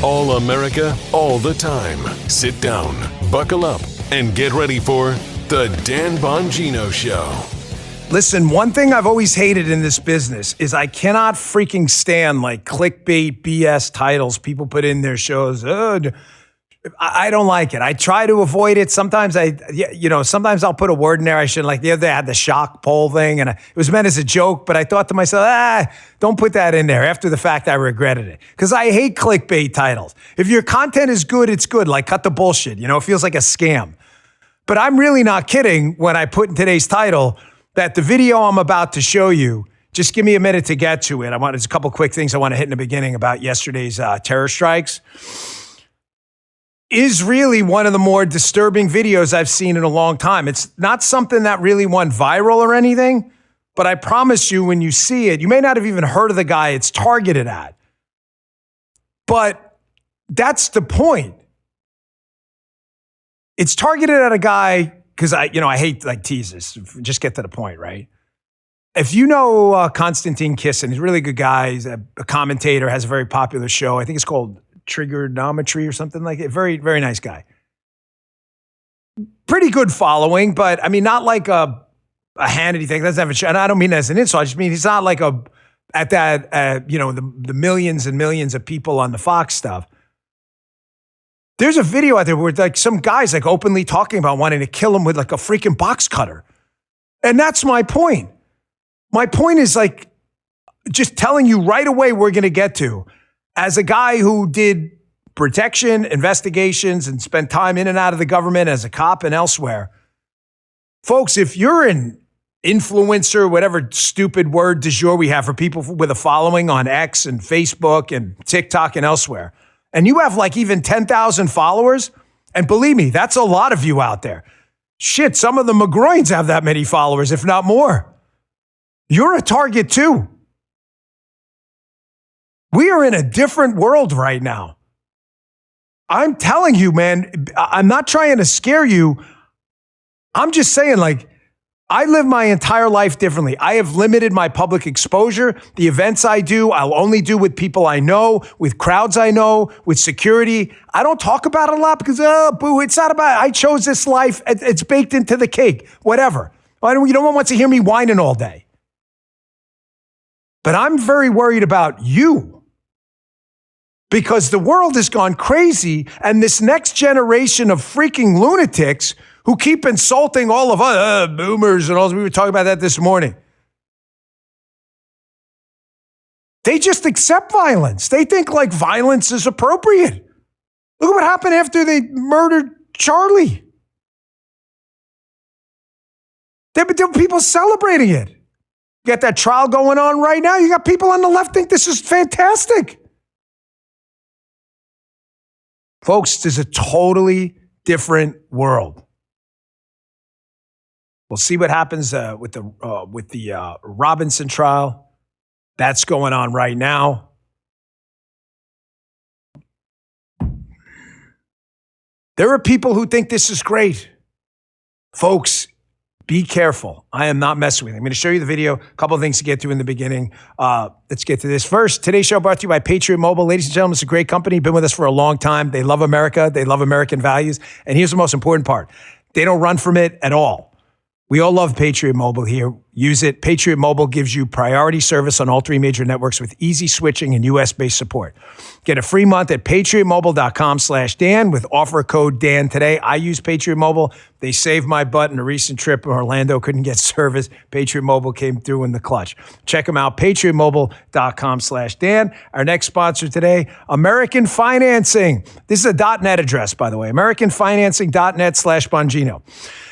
All America, all the time. Sit down, buckle up, and get ready for The Dan Bongino Show. Listen, one thing I've always hated in this business is I cannot freaking stand like clickbait BS titles people put in their shows. I don't like it. I try to avoid it. Sometimes sometimes I'll put a word in there I shouldn't. Like the other day I had the shock poll thing and it was meant as a joke, but I thought to myself, don't put that in there. After the fact, I regretted it because I hate clickbait titles. If your content is good, it's good. Like cut the bullshit. It feels like a scam. But I'm really not kidding when I put in today's title that the video I'm about to show you, just give me a minute to get to it. There's a couple quick things I want to hit in the beginning about yesterday's terror strikes. Is really one of the more disturbing videos I've seen in a long time. It's not something that really went viral or anything, but I promise you when you see it, you may not have even heard of the guy it's targeted at. But that's the point. It's targeted at a guy, because I hate like teases. Just get to the point, right? If you know Konstantin Kisin, he's a really good guy. He's a commentator, has a very popular show. I think it's called Trigonometry or something like it. Very, very nice guy. Pretty good following, but I mean, not like a Hannity thing. Doesn't have a show. And I don't mean that as an insult. I just mean he's not like the millions and millions of people on the Fox stuff. There's a video out there where like some guy's like openly talking about wanting to kill him with like a freaking box cutter. And that's my point. My point is like just telling you right away we're going to get to. As a guy who did protection, investigations, and spent time in and out of the government as a cop and elsewhere, folks, if you're an influencer, whatever stupid word du jour we have for people with a following on X and Facebook and TikTok and elsewhere, and you have like even 10,000 followers, and believe me, that's a lot of you out there. Shit, some of the McGroins have that many followers, if not more. You're a target too. We are in a different world right now. I'm telling you, man, I'm not trying to scare you. I'm just saying, like, I live my entire life differently. I have limited my public exposure. The events I do, I'll only do with people I know, with crowds I know, with security. I don't talk about it a lot because, it's not about, I chose this life. It's baked into the cake, whatever. No one wants to hear me whining all day. But I'm very worried about you. Because the world has gone crazy, and this next generation of freaking lunatics who keep insulting all of us, boomers and all, we were talking about that this morning. They just accept violence. They think like violence is appropriate. Look at what happened after they murdered Charlie. There were people celebrating it. You got that trial going on right now. You got people on the left think this is fantastic. Folks, this is a totally different world. We'll see what happens with the Robinson trial. That's going on right now. There are people who think this is great. Folks, be careful. I am not messing with it. I'm going to show you the video. A couple of things to get to in the beginning. Let's get to this. First, today's show brought to you by Patriot Mobile. Ladies and gentlemen, it's a great company. Been with us for a long time. They love America. They love American values. And here's the most important part. They don't run from it at all. We all love Patriot Mobile here. Use it. Patriot Mobile gives you priority service on all three major networks with easy switching and US-based support. Get a free month at patriotmobile.com/Dan with offer code Dan today. I use Patriot Mobile. They saved my butt in a recent trip in Orlando. Couldn't get service. Patriot Mobile came through in the clutch. Check them out, patriotmobile.com/Dan. Our next sponsor today, American Financing. This is a .net address, by the way, americanfinancing.net/Bongino.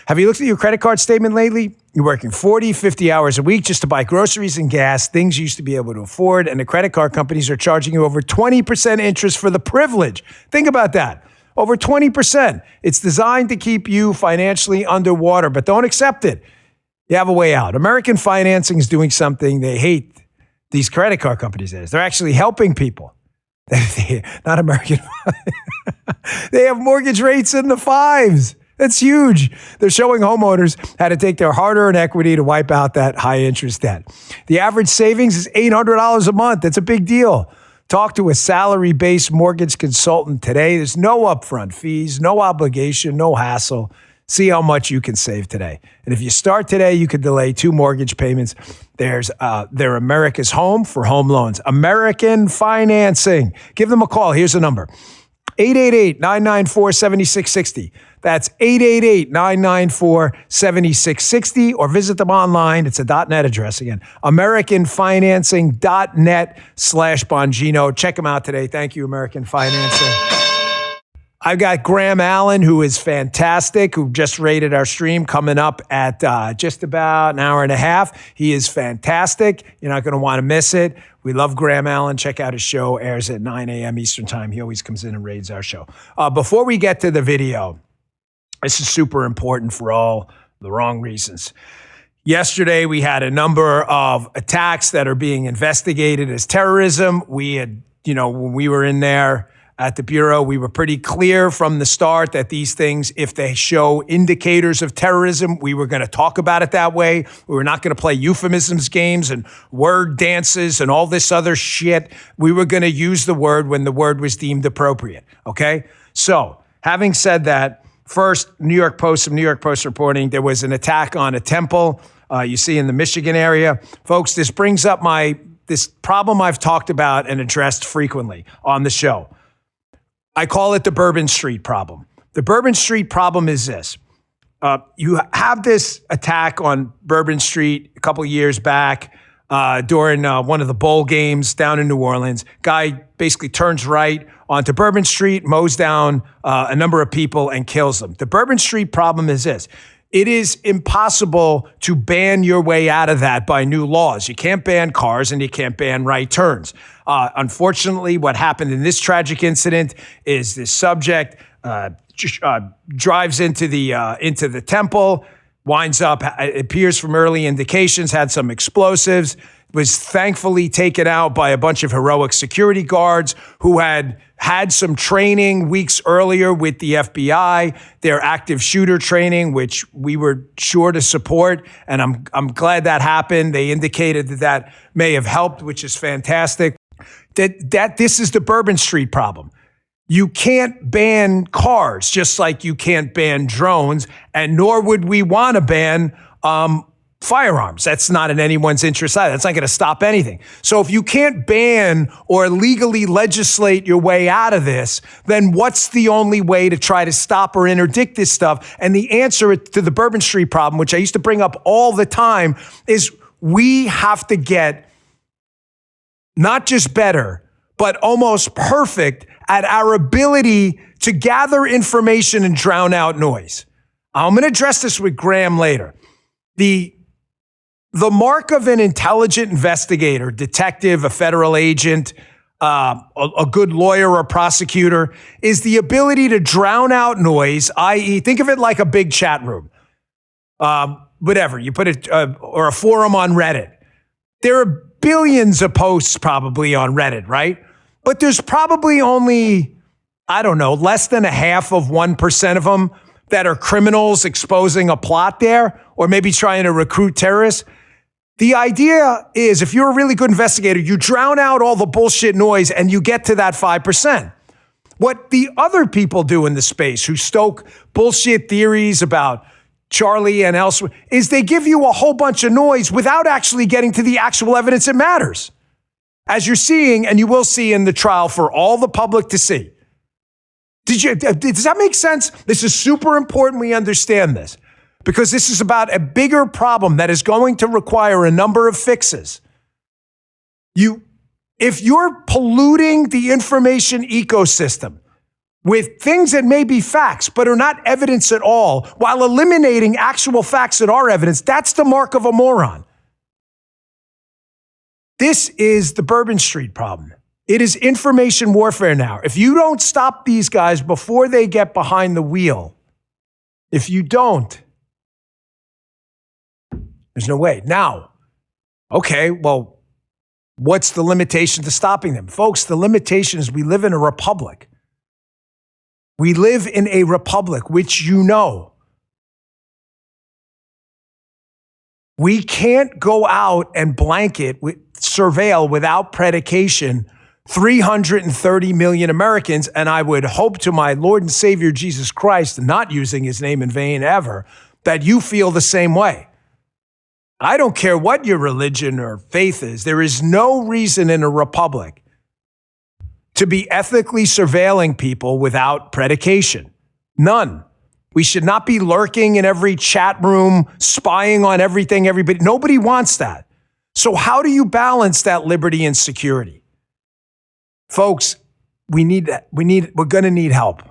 Have you looked at your credit card statement lately? You're working 40, 50 hours a week just to buy groceries and gas, things you used to be able to afford, and the credit card companies are charging you over 20% interest for the privilege. Think about that. Over 20%. It's designed to keep you financially underwater, but don't accept it. You have a way out. American Financing is doing something they hate these credit card companies is. They're actually helping people. Not American. They have mortgage rates in the 5s. That's huge. They're showing homeowners how to take their hard-earned equity to wipe out that high-interest debt. The average savings is $800 a month. That's a big deal. Talk to a salary-based mortgage consultant today. There's no upfront fees, no obligation, no hassle. See how much you can save today. And if you start today, you could delay 2 mortgage payments. They're America's home for home loans. American Financing. Give them a call. Here's the number. 888-994-7660. That's 888-994-7660, or visit them online. It's a .net address again. AmericanFinancing.net/Bongino. Check them out today. Thank you, American Financing. I've got Graham Allen, who is fantastic, who just rated our stream, coming up at just about an hour and a half. He is fantastic. You're not going to want to miss it. We love Graham Allen. Check out his show. Airs at 9 a.m. Eastern time. He always comes in and raids our show. Before we get to the video, this is super important for all the wrong reasons. Yesterday, we had a number of attacks that are being investigated as terrorism. We had, when we were in there at the Bureau, we were pretty clear from the start that these things, if they show indicators of terrorism, we were going to talk about it that way. We were not going to play euphemisms games and word dances and all this other shit. We were going to use the word when the word was deemed appropriate. Okay? So, having said that, first, some New York Post reporting, there was an attack on a temple, you see in the Michigan area. Folks, this brings up this problem I've talked about and addressed frequently on the show. I call it the Bourbon Street problem. The Bourbon Street problem is this. You have this attack on Bourbon Street a couple of years back during one of the bowl games down in New Orleans. Guy basically turns right onto Bourbon Street, mows down a number of people and kills them. The Bourbon Street problem is this. It is impossible to ban your way out of that by new laws. You can't ban cars and you can't ban right turns. Unfortunately, what happened in this tragic incident is this subject drives into the temple, winds up, it appears from early indications, had some explosives, was thankfully taken out by a bunch of heroic security guards who had some training weeks earlier with the FBI, their active shooter training, which we were sure to support. And I'm glad that happened. They indicated that may have helped, which is fantastic. That this is the Bourbon Street problem. You can't ban cars, just like you can't ban drones, and nor would we want to ban firearms. That's not in anyone's interest either. That's not going to stop anything. So if you can't ban or legally legislate your way out of this, then what's the only way to try to stop or interdict this stuff? And the answer to the Bourbon Street problem, which I used to bring up all the time, is we have to get not just better, but almost perfect at our ability to gather information and drown out noise. I'm going to address this with Graham later. The mark of an intelligent investigator, detective, a federal agent, a good lawyer or prosecutor, is the ability to drown out noise, i.e., think of it like a big chat room. Whatever, you put it, or a forum on Reddit. There are billions of posts probably on Reddit, right? But there's probably only, less than 0.5% of them that are criminals exposing a plot there, or maybe trying to recruit terrorists. The idea is, if you're a really good investigator, you drown out all the bullshit noise and you get to that 5%. What the other people do in the space who stoke bullshit theories about Charlie and elsewhere is they give you a whole bunch of noise without actually getting to the actual evidence that matters. As you're seeing, and you will see in the trial for all the public to see. Does that make sense? This is super important we understand this, because this is about a bigger problem that is going to require a number of fixes. If you're polluting the information ecosystem with things that may be facts but are not evidence at all, while eliminating actual facts that are evidence, that's the mark of a moron. This is the Bourbon Street problem. It is information warfare now. If you don't stop these guys before they get behind the wheel, if you don't, there's no way. Now, okay, well, what's the limitation to stopping them? Folks, the limitation is we live in a republic. We live in a republic, which you know. We can't go out and blanket, surveil without predication 330 million Americans, and I would hope to my Lord and Savior Jesus Christ, not using his name in vain ever, that you feel the same way. I don't care what your religion or faith is. There is no reason in a republic to be ethically surveilling people without predication. None. We should not be lurking in every chat room, spying on everything, everybody. Nobody wants that. So how do you balance that liberty and security? Folks, we're going to need help.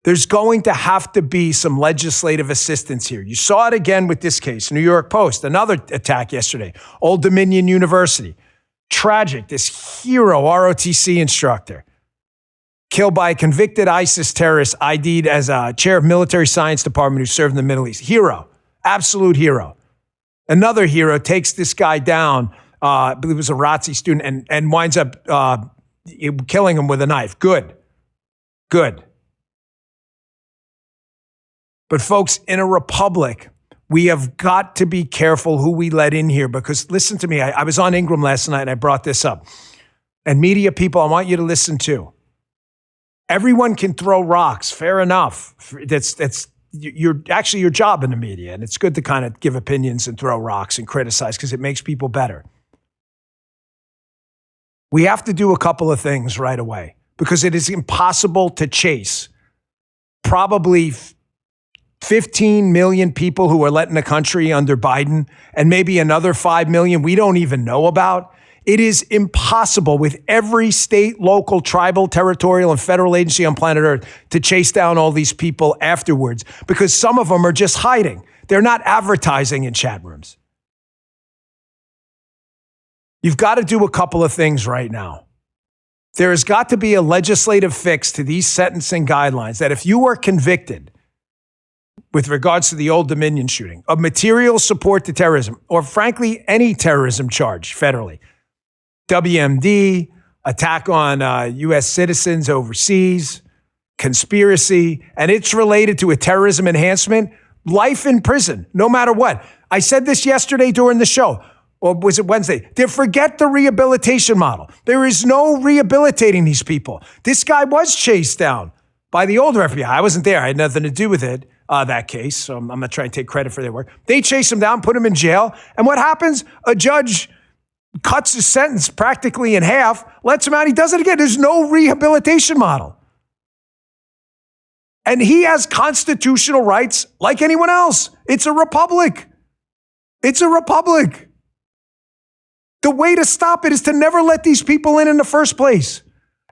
There's going to have to be some legislative assistance here. You saw it again with this case, New York Post, another attack yesterday, Old Dominion University. Tragic, this hero ROTC instructor killed by a convicted ISIS terrorist ID'd as a chair of military science department who served in the Middle East. Hero, absolute hero. Another hero takes this guy down, I believe it was a ROTC student, and winds up killing him with a knife. Good. But folks, in a republic, we have got to be careful who we let in here because listen to me, I was on Ingram last night and I brought this up. And media people, I want you to listen too. Everyone can throw rocks, fair enough. That's your job in the media. And it's good to kind of give opinions and throw rocks and criticize because it makes people better. We have to do a couple of things right away because it is impossible to chase probably 15 million people who are let in the country under Biden and maybe another 5 million we don't even know about. It is impossible with every state, local, tribal, territorial, and federal agency on planet Earth to chase down all these people afterwards because some of them are just hiding. They're not advertising in chat rooms. You've got to do a couple of things right now. There has got to be a legislative fix to these sentencing guidelines that if you are convicted with regards to the Old Dominion shooting, of material support to terrorism, or frankly, any terrorism charge federally, WMD, attack on U.S. citizens overseas, conspiracy, and it's related to a terrorism enhancement, life in prison, no matter what. I said this yesterday during the show, or was it Wednesday? They forget the rehabilitation model. There is no rehabilitating these people. This guy was chased down by the older FBI. I wasn't there. I had nothing to do with it. That case, so I'm not trying to take credit for their work. They chase him down, put him in jail, and what happens? A judge cuts his sentence practically in half, lets him out, he does it again. There's no rehabilitation model. And he has constitutional rights like anyone else. It's a republic. It's a republic. The way to stop it is to never let these people in the first place.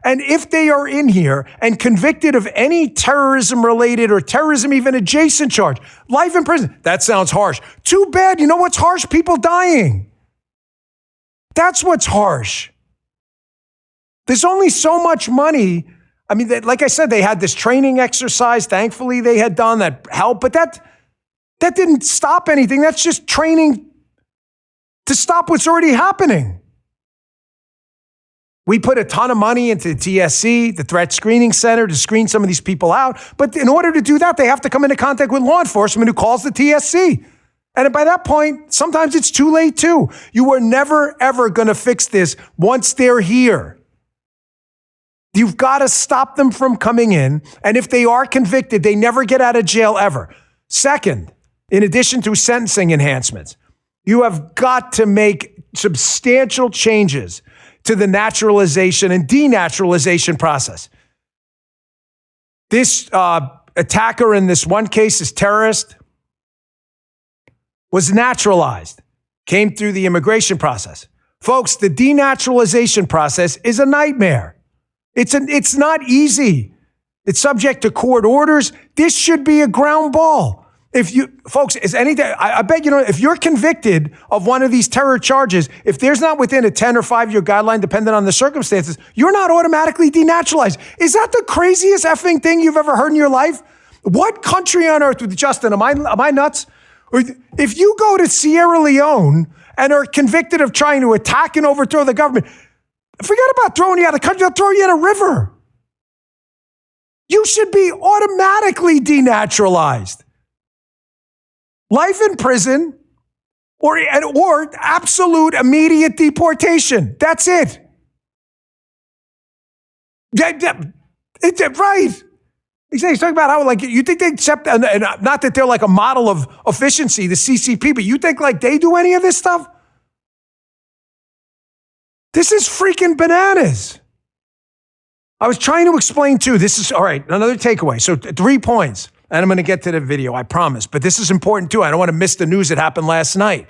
And if they are in here and convicted of any terrorism related or terrorism even adjacent charge, life in prison, that sounds harsh. Too bad. You know what's harsh? People dying. That's what's harsh. There's only so much money. I mean, like I said, they had this training exercise. Thankfully, they had done that helped, but that didn't stop anything. That's just training to stop what's already happening. We put a ton of money into TSC, the Threat Screening Center, to screen some of these people out. But in order to do that, they have to come into contact with law enforcement who calls the TSC. And by that point, sometimes it's too late too. You are never, ever going to fix this once they're here. You've got to stop them from coming in. And if they are convicted, they never get out of jail ever. Second, in addition to sentencing enhancements, you have got to make substantial changes to the naturalization and denaturalization process. This attacker in this one case, this terrorist, was naturalized, came through the immigration process. Folks, the denaturalization process is a nightmare. It's not easy. It's subject to court orders. This should be a ground ball. If you, folks, is anything, I bet you know, if you're convicted of one of these terror charges, if there's not within a 10 or 5-year guideline, depending on the circumstances, you're not automatically denaturalized. Is that the craziest effing thing you've ever heard in your life? What country on earth, Justin, am I nuts? Or if you go to Sierra Leone and are convicted of trying to attack and overthrow the government, forget about throwing you out of the country, they'll throw you in a river. You should be automatically denaturalized. Life in prison or absolute immediate deportation. That's it. Right. He's talking about how, like, you think they accept, and not that they're like a model of efficiency, the CCP, but you think like they do any of this stuff? This is freaking bananas. I was trying to explain too. This is, all right, another takeaway. So 3 points, and I'm going to get to the video, I promise. But this is important too. I don't want to miss the news that happened last night.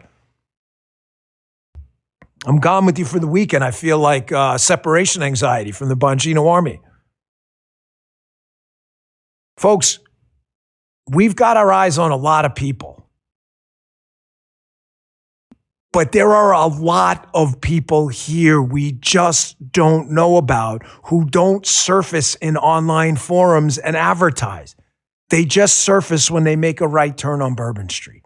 I'm gone with you for the weekend. I feel like separation anxiety from the Bongino army. Folks, we've got our eyes on a lot of people. But there are a lot of people here we just don't know about who don't surface in online forums and advertise. They just surface when they make a right turn on Bourbon Street.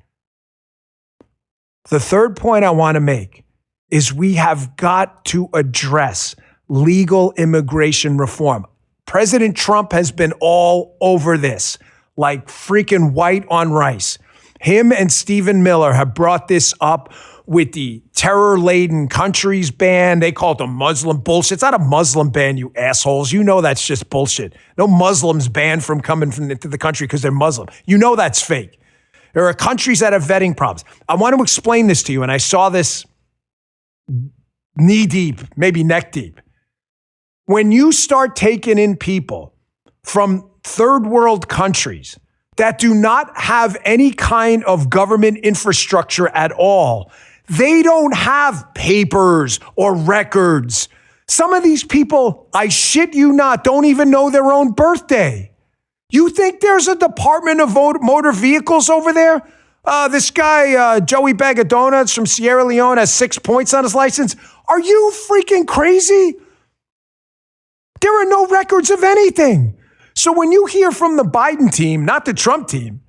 The third point I want to make is we have got to address legal immigration reform. President Trump has been all over this, like freaking white on rice. Him and Stephen Miller have brought this up with the terror-laden countries ban. They call it a Muslim bullshit. It's not a Muslim ban, you assholes. You know that's just bullshit. No Muslims banned from coming into the country because they're Muslim. You know that's fake. There are countries that have vetting problems. I want to explain this to you, and I saw this knee-deep, maybe neck-deep. When you start taking in people from third world countries that do not have any kind of government infrastructure at all, they don't have papers or records. Some of these people, I shit you not, don't even know their own birthday. You think there's a Department of Motor Vehicles over there? This guy, Joey Bag of Donuts from Sierra Leone, has 6 points on his license. Are you freaking crazy? There are no records of anything. So when you hear from the Biden team, not the Trump team,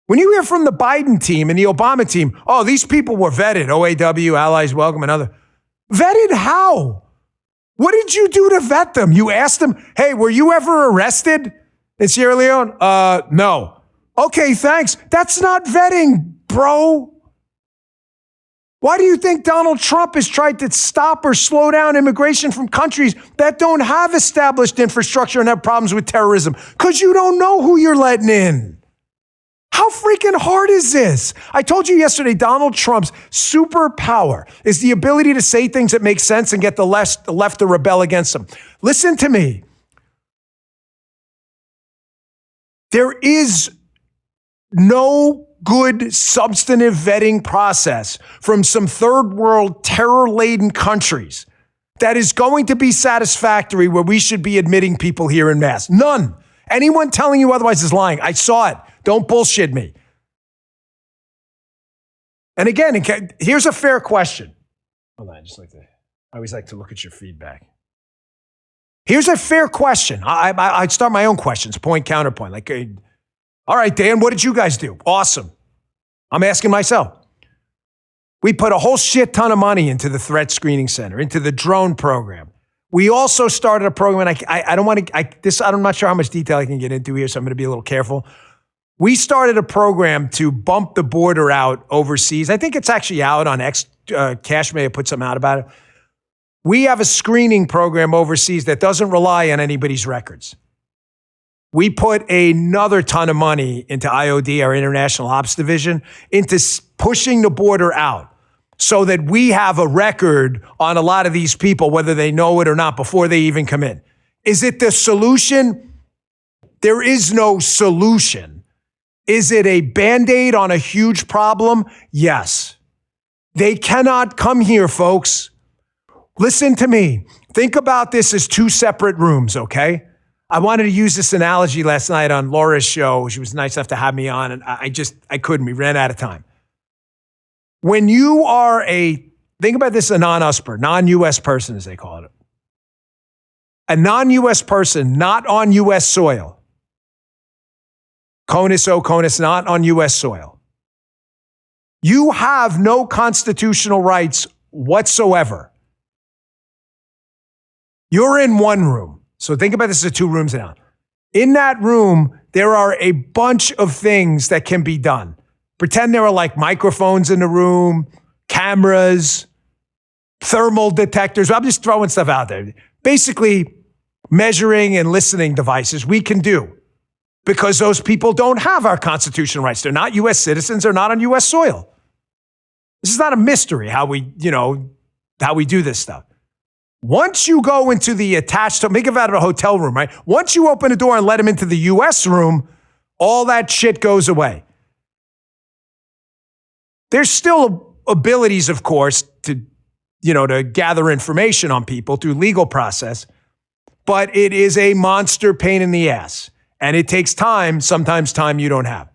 when you hear from the Biden team and the Obama team, oh, these people were vetted, OAW, Allies Welcome, and other. Vetted how? What did you do to vet them? You asked them, hey, were you ever arrested in Sierra Leone? No. Okay, thanks. That's not vetting, bro. Why do you think Donald Trump has tried to stop or slow down immigration from countries that don't have established infrastructure and have problems with terrorism? Because you don't know who you're letting in. How freaking hard is this? I told you yesterday, Donald Trump's superpower is the ability to say things that make sense and get the left to rebel against them. Listen to me. There is no good substantive vetting process from some third world terror-laden countries that is going to be satisfactory where we should be admitting people here in mass. None. Anyone telling you otherwise is lying. I saw it. Don't bullshit me. And again, here's a fair question. Hold on, I always like to look at your feedback. Here's a fair question. I'd start my own questions, point, counterpoint. Like, all right, Dan, what did you guys do? Awesome. I'm asking myself. We put a whole shit ton of money into the threat screening center, into the drone program. We also started a program, and I'm not sure how much detail I can get into here, so I'm going to be a little careful. We started a program to bump the border out overseas. I think it's actually out on X. Cash may have put something out about it. We have a screening program overseas that doesn't rely on anybody's records. We put another ton of money into IOD, our International Ops Division, into pushing the border out so that we have a record on a lot of these people, whether they know it or not, before they even come in. Is it the solution? There is no solution. Is it a Band-Aid on a huge problem? Yes. They cannot come here, folks. Listen to me. Think about this as two separate rooms, okay? I wanted to use this analogy last night on Laura's show. She was nice enough to have me on, and I couldn't. We ran out of time. When you are think about this, a non-USPer, non-U.S. person, as they call it. A non-U.S. person, not on U.S. soil. CONUS, not on U.S. soil. You have no constitutional rights whatsoever. You're in one room. So think about this as two rooms now. In that room, there are a bunch of things that can be done. Pretend there are like microphones in the room, cameras, thermal detectors. I'm just throwing stuff out there. Basically, measuring and listening devices, we can do because those people don't have our constitutional rights. They're not U.S. citizens. They're not on U.S. soil. This is not a mystery how we do this stuff. Once you go into the attached, think about it, a hotel room, right? Once you open the door and let them into the U.S. room, all that shit goes away. There's still abilities, of course, to gather information on people through legal process, but it is a monster pain in the ass. And it takes time, sometimes time you don't have.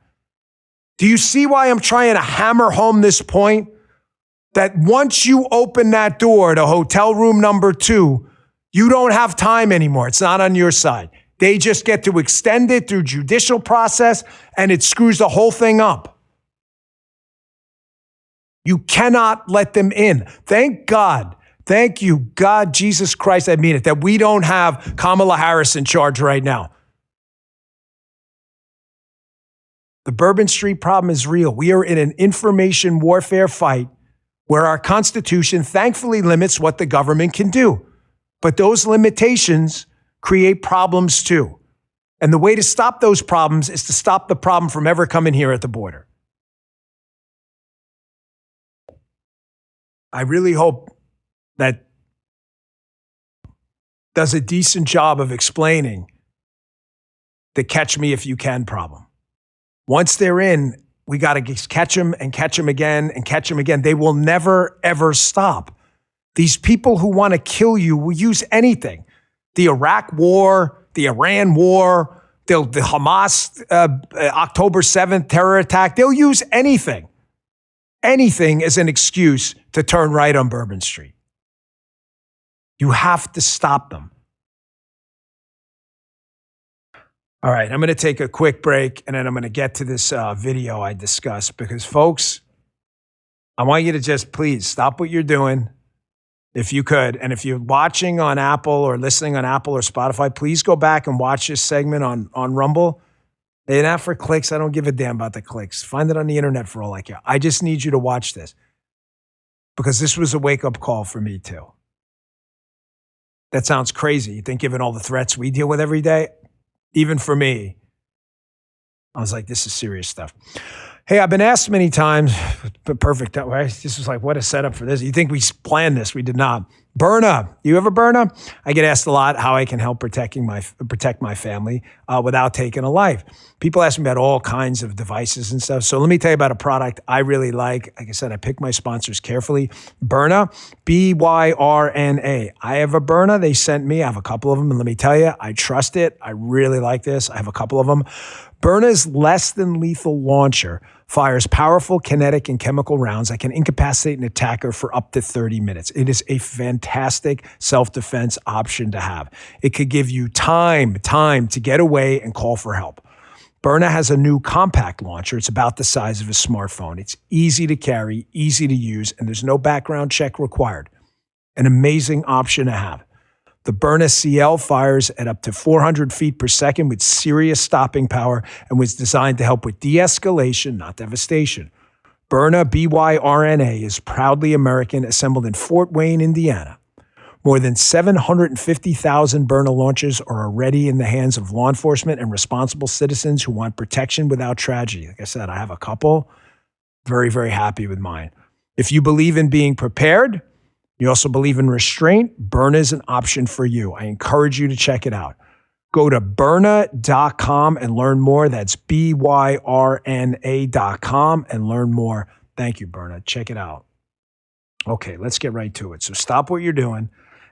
Do you see why I'm trying to hammer home this point? That once you open that door to hotel room number 2, you don't have time anymore. It's not on your side. They just get to extend it through judicial process, and it screws the whole thing up. You cannot let them in. Thank God. Thank you, God, Jesus Christ, I mean it, that we don't have Kamala Harris in charge right now. The Bourbon Street problem is real. We are in an information warfare fight where our Constitution thankfully limits what the government can do. But those limitations create problems too. And the way to stop those problems is to stop the problem from ever coming here at the border. I really hope that does a decent job of explaining the catch me if you can problem. Once they're in, we got to catch them and catch them again and catch them again. They will never, ever stop. These people who want to kill you will use anything. The Iraq war, the Iran war, the Hamas October 7th terror attack. They'll use anything. Anything as an excuse to turn right on Bourbon Street. You have to stop them. All right, I'm going to take a quick break, and then I'm going to get to this video I discussed because, folks, I want you to just please stop what you're doing if you could. And if you're watching on Apple or listening on Apple or Spotify, please go back and watch this segment on Rumble. They're not for clicks. I don't give a damn about the clicks. Find it on the internet for all I care. I just need you to watch this because this was a wake-up call for me, too. That sounds crazy. You think given all the threats we deal with every day? Even for me, I was like, this is serious stuff. Hey, I've been asked many times, but perfect. This was like, what a setup for this. You think we planned this? We did not. Berna, you have a Berna? I get asked a lot how I can help protect my family without taking a life. People ask me about all kinds of devices and stuff. So let me tell you about a product I really like. Like I said, I pick my sponsors carefully. Berna, B-Y-R-N-A. I have a Berna. They sent me. I have a couple of them. And let me tell you, I trust it. I really like this. I have a couple of them. Berna's less than lethal launcher fires powerful kinetic and chemical rounds that can incapacitate an attacker for up to 30 minutes. It is a fantastic self-defense option to have. It could give you time to get away and call for help. Berna has a new compact launcher. It's about the size of a smartphone. It's easy to carry, easy to use, and there's no background check required. An amazing option to have. The Berna CL fires at up to 400 feet per second with serious stopping power and was designed to help with de-escalation, not devastation. Berna, B-Y-R-N-A, is proudly American, assembled in Fort Wayne, Indiana. More than 750,000 Berna launchers are already in the hands of law enforcement and responsible citizens who want protection without tragedy. Like I said, I have a couple. Very, very happy with mine. If you believe in being prepared, you also believe in restraint, Berna is an option for you. I encourage you to check it out. Go to Berna.com and learn more. That's BYRNA.com and learn more. Thank you, Berna. Check it out. Okay, let's get right to it. So stop what you're doing.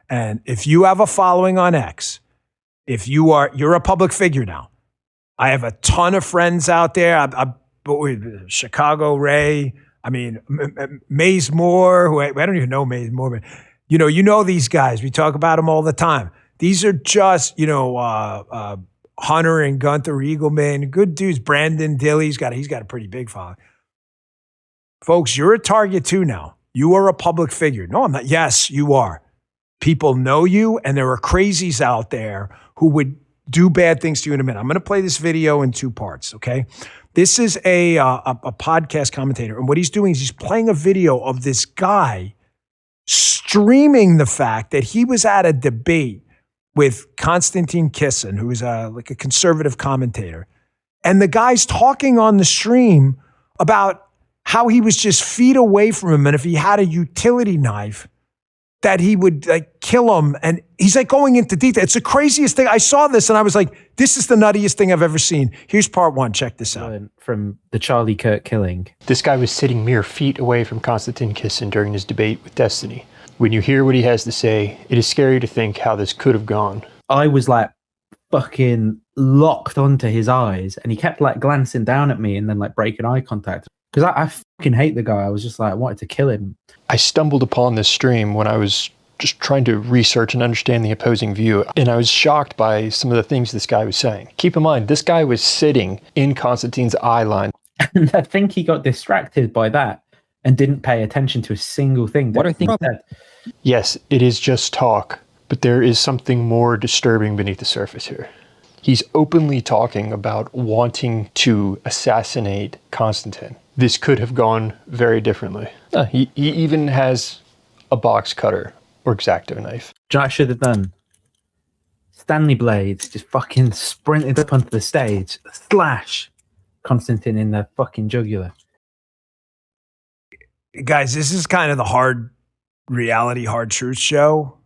And if you have a following on X, you're a public figure now. I have a ton of friends out there. Chicago Ray, Maze Moore, who I don't even know Maze Moore, but you know these guys. We talk about them all the time. These are just, Hunter and Gunther Eagleman, good dudes. Brandon Dilly, he's got a pretty big following. Folks, you're a target too now. You are a public figure. No, I'm not. Yes, you are. People know you, and there are crazies out there who would do bad things to you in a minute. I'm going to play this video in 2 parts, okay? This is a podcast commentator, and what he's doing is he's playing a video of this guy streaming the fact that he was at a debate with Konstantin Kisin, who is like a conservative commentator. And the guy's talking on the stream about how he was just feet away from him. And if he had a utility knife, that he would like kill him. And he's like going into detail. It's the craziest thing. I saw this and I was like, this is the nuttiest thing I've ever seen. Here's part one. Check this out. From the Charlie Kirk killing. This guy was sitting mere feet away from Konstantin Kisin during his debate with Destiny. When you hear what he has to say, it is scary to think how this could have gone. I was like fucking locked onto his eyes and he kept like glancing down at me and then like breaking eye contact. Because I fucking hate the guy. I was just like, I wanted to kill him. I stumbled upon this stream when I was just trying to research and understand the opposing view, and I was shocked by some of the things this guy was saying. Keep in mind, this guy was sitting in Konstantin's eye line. And I think he got distracted by that and didn't pay attention to a single thing. What I think said. Yes, it is just talk, but there is something more disturbing beneath the surface here. He's openly talking about wanting to assassinate Konstantin. This could have gone very differently. He even has a box cutter or X-Acto knife. Do you know what I should have done? Stanley Blades just fucking sprinted up onto the stage, slash Konstantin in the fucking jugular. Guys, this is kind of the hard reality, hard truth show.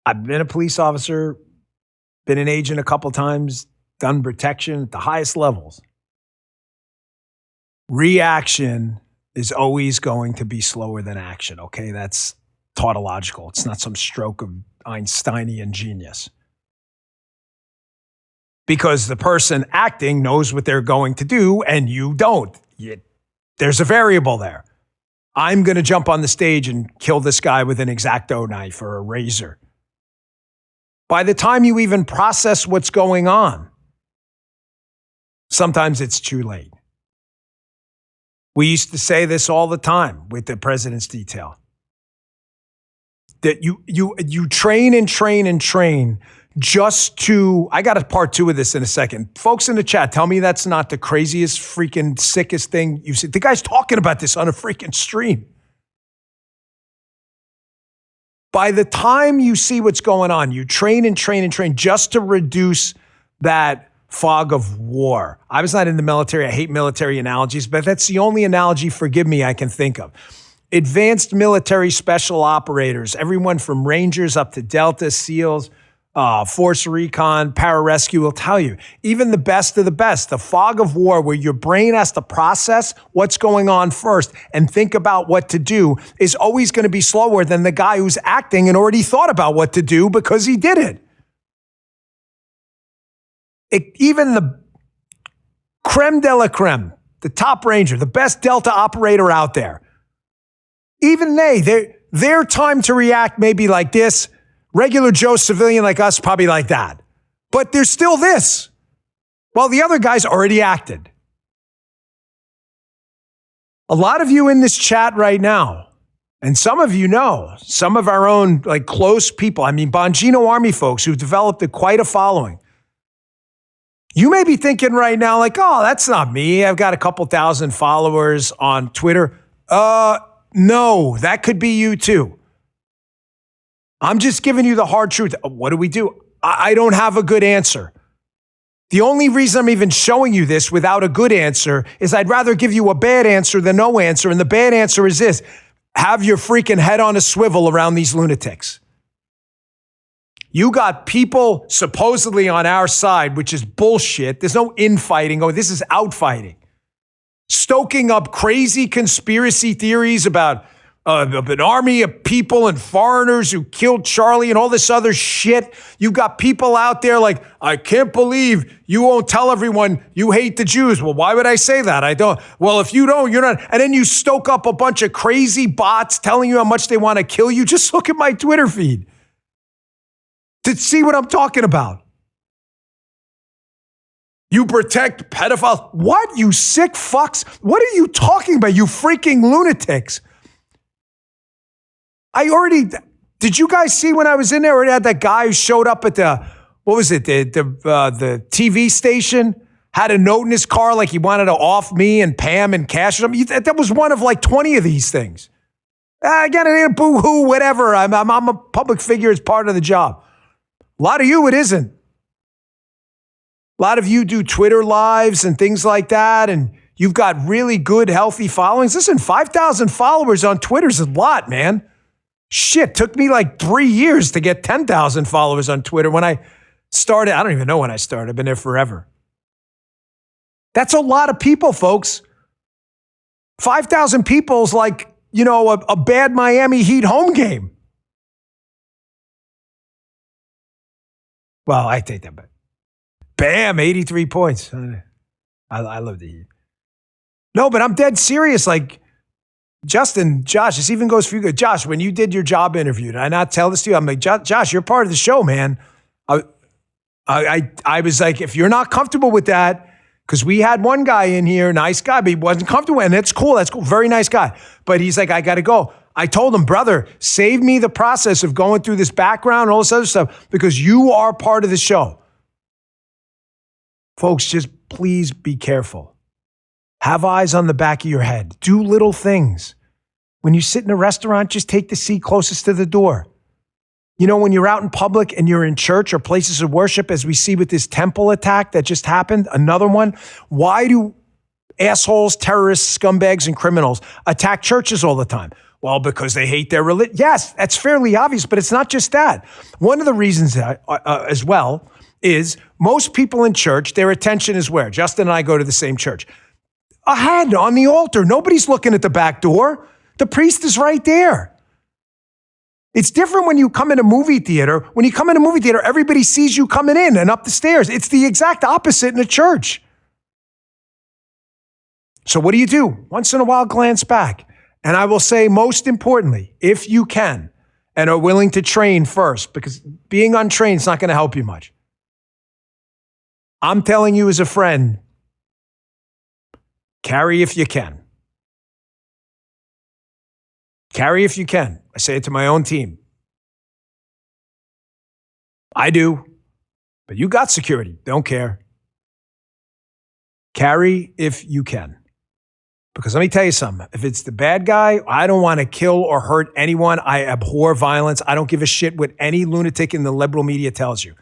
I've been a police officer, been an agent a couple times, done protection at the highest levels. Reaction is always going to be slower than action, okay? That's tautological. It's not some stroke of Einsteinian genius. Because the person acting knows what they're going to do and you don't. There's a variable there. I'm going to jump on the stage and kill this guy with an X-Acto knife or a razor. By the time you even process what's going on, sometimes it's too late. We used to say this all the time with the president's detail. That you train and train and train just to, I got a part two of this in a second. Folks in the chat, tell me that's not the craziest, freaking sickest thing you see. The guy's talking about this on a freaking stream. By the time you see what's going on, you train and train and train just to reduce that fog of war. I was not in the military. I hate military analogies, but that's the only analogy, forgive me, I can think of. Advanced military special operators, everyone from Rangers up to Delta, SEALs, Force Recon, Pararescue will tell you, even the best of the best, the fog of war where your brain has to process what's going on first and think about what to do is always going to be slower than the guy who's acting and already thought about what to do because he did it. Even the creme de la creme, the top ranger, the best Delta operator out there, even their time to react may be like this. Regular Joe civilian like us, probably like that. But there's still this. Well, the other guys already acted. A lot of you in this chat right now, and some of you know, some of our own like close people, I mean, Bongino Army folks who've developed quite a following. You may be thinking right now like, oh, that's not me. I've got a couple thousand followers on Twitter. No, that could be you too. I'm just giving you the hard truth. What do we do? I don't have a good answer. The only reason I'm even showing you this without a good answer is I'd rather give you a bad answer than no answer. And the bad answer is this: have your freaking head on a swivel around these lunatics. You got people supposedly on our side, which is bullshit. There's no infighting. Oh, this is outfighting. Stoking up crazy conspiracy theories about an army of people and foreigners who killed Charlie and all this other shit. You got people out there like, I can't believe you won't tell everyone you hate the Jews. Well, why would I say that? I don't. Well, if you don't, you're not. And then you stoke up a bunch of crazy bots telling you how much they want to kill you. Just look at my Twitter feed to see what I'm talking about. You protect pedophiles. What, you sick fucks? What are you talking about, you freaking lunatics? Did you guys see when I was in there? I had that guy who showed up at the TV station, had a note in his car like he wanted to off me and Pam and cash or something. That was one of like 20 of these things. I got a boo-hoo, whatever. I'm a public figure. It's part of the job. A lot of you, it isn't. A lot of you do Twitter lives and things like that, and you've got really good, healthy followings. Listen, 5,000 followers on Twitter is a lot, man. Shit, took me like 3 years to get 10,000 followers on Twitter when I started. I don't even know when I started. I've been there forever. That's a lot of people, folks. 5,000 people is like, a bad Miami Heat home game. Well, I take that back. Bam, 83 points. I love the Heat. No, but I'm dead serious. Like, Justin, Josh, this even goes for you. Josh, when you did your job interview, did I not tell this to you? I'm like, Josh, you're part of the show, man. I was like, if you're not comfortable with that, because we had one guy in here, nice guy, but he wasn't comfortable, and that's cool. That's cool. Very nice guy. But he's like, I got to go. I told him, brother, save me the process of going through this background and all this other stuff because you are part of the show. Folks, just please be careful. Have eyes on the back of your head. Do little things. When you sit in a restaurant, just take the seat closest to the door. When you're out in public and you're in church or places of worship, as we see with this temple attack that just happened, another one, why do assholes, terrorists, scumbags, and criminals attack churches all the time? Well, because they hate their religion. Yes, that's fairly obvious, but it's not just that. One of the reasons as well is most people in church, their attention is where? Justin and I go to the same church. Ahead on the altar. Nobody's looking at the back door. The priest is right there. It's different when you come in a movie theater. When you come in a movie theater, everybody sees you coming in and up the stairs. It's the exact opposite in a church. So what do? Once in a while, glance back. And I will say, most importantly, if you can and are willing to train first, because being untrained is not going to help you much. I'm telling you as a friend, carry if you can. Carry if you can. I say it to my own team. I do. But you got security. Don't care. Carry if you can. Because let me tell you something. If it's the bad guy, I don't want to kill or hurt anyone. I abhor violence. I don't give a shit what any lunatic in the liberal media tells you.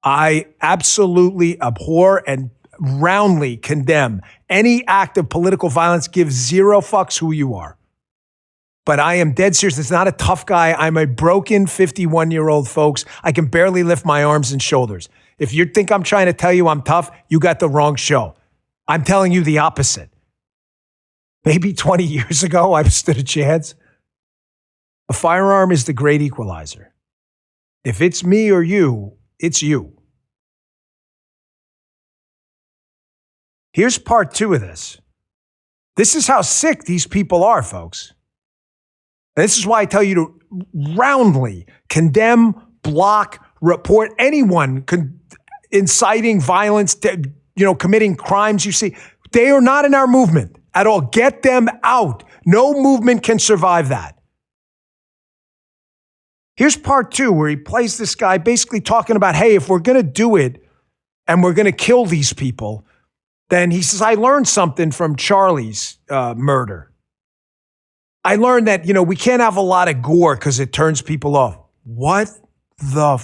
I absolutely abhor and roundly condemn any act of political violence. Give zero fucks who you are. But I am dead serious. It's not a tough guy. I'm a broken 51-year-old, folks. I can barely lift my arms and shoulders. If you think I'm trying to tell you I'm tough, you got the wrong show. I'm telling you the opposite. Maybe 20 years ago, I stood a chance. A firearm is the great equalizer. If it's me or you, it's you. Here's part 2 of this. This is how sick these people are, folks. And this is why I tell you to roundly condemn, block, report anyone inciting violence, committing crimes you see. They are not in our movement at all. Get them out. No movement can survive that. Here's part 2 where he plays this guy basically talking about, hey, if we're going to do it and we're going to kill these people, then he says, I learned something from Charlie's murder. I learned that, we can't have a lot of gore because it turns people off. What the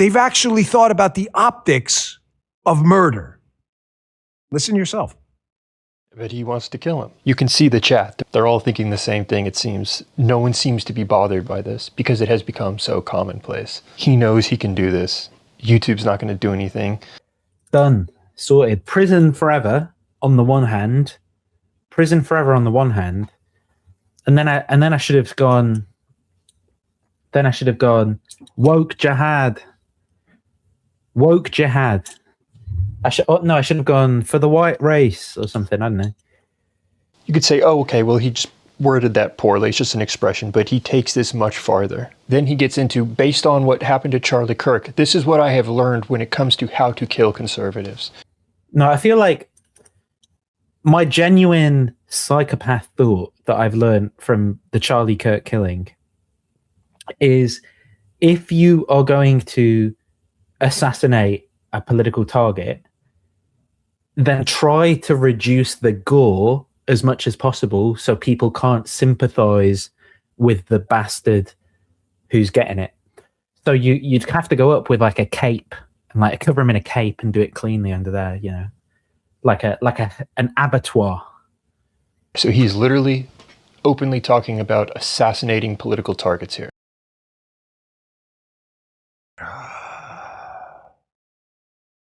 They've actually thought about the optics of murder. Listen yourself. But he wants to kill him. You can see the chat. They're all thinking the same thing, it seems. No one seems to be bothered by this because it has become so commonplace. He knows he can do this. YouTube's not going to do anything. Done. Sorted. Prison forever on the one hand. Prison forever on the one hand. And then I should have gone. Then I should have gone woke jihad. Woke jihad. I should have gone for the white race or something. I don't know. You could say, oh, okay, well, he just worded that poorly. It's just an expression, but he takes this much farther. Then he gets into, based on what happened to Charlie Kirk, this is what I have learned when it comes to how to kill conservatives. No, I feel like my genuine psychopath thought that I've learned from the Charlie Kirk killing is if you are going to assassinate a political target, then try to reduce the gore as much as possible so people can't sympathize with the bastard who's getting it. So you'd have to go up with like a cape and like cover him in a cape and do it cleanly under there, you know, like an abattoir. So he's literally openly talking about assassinating political targets here.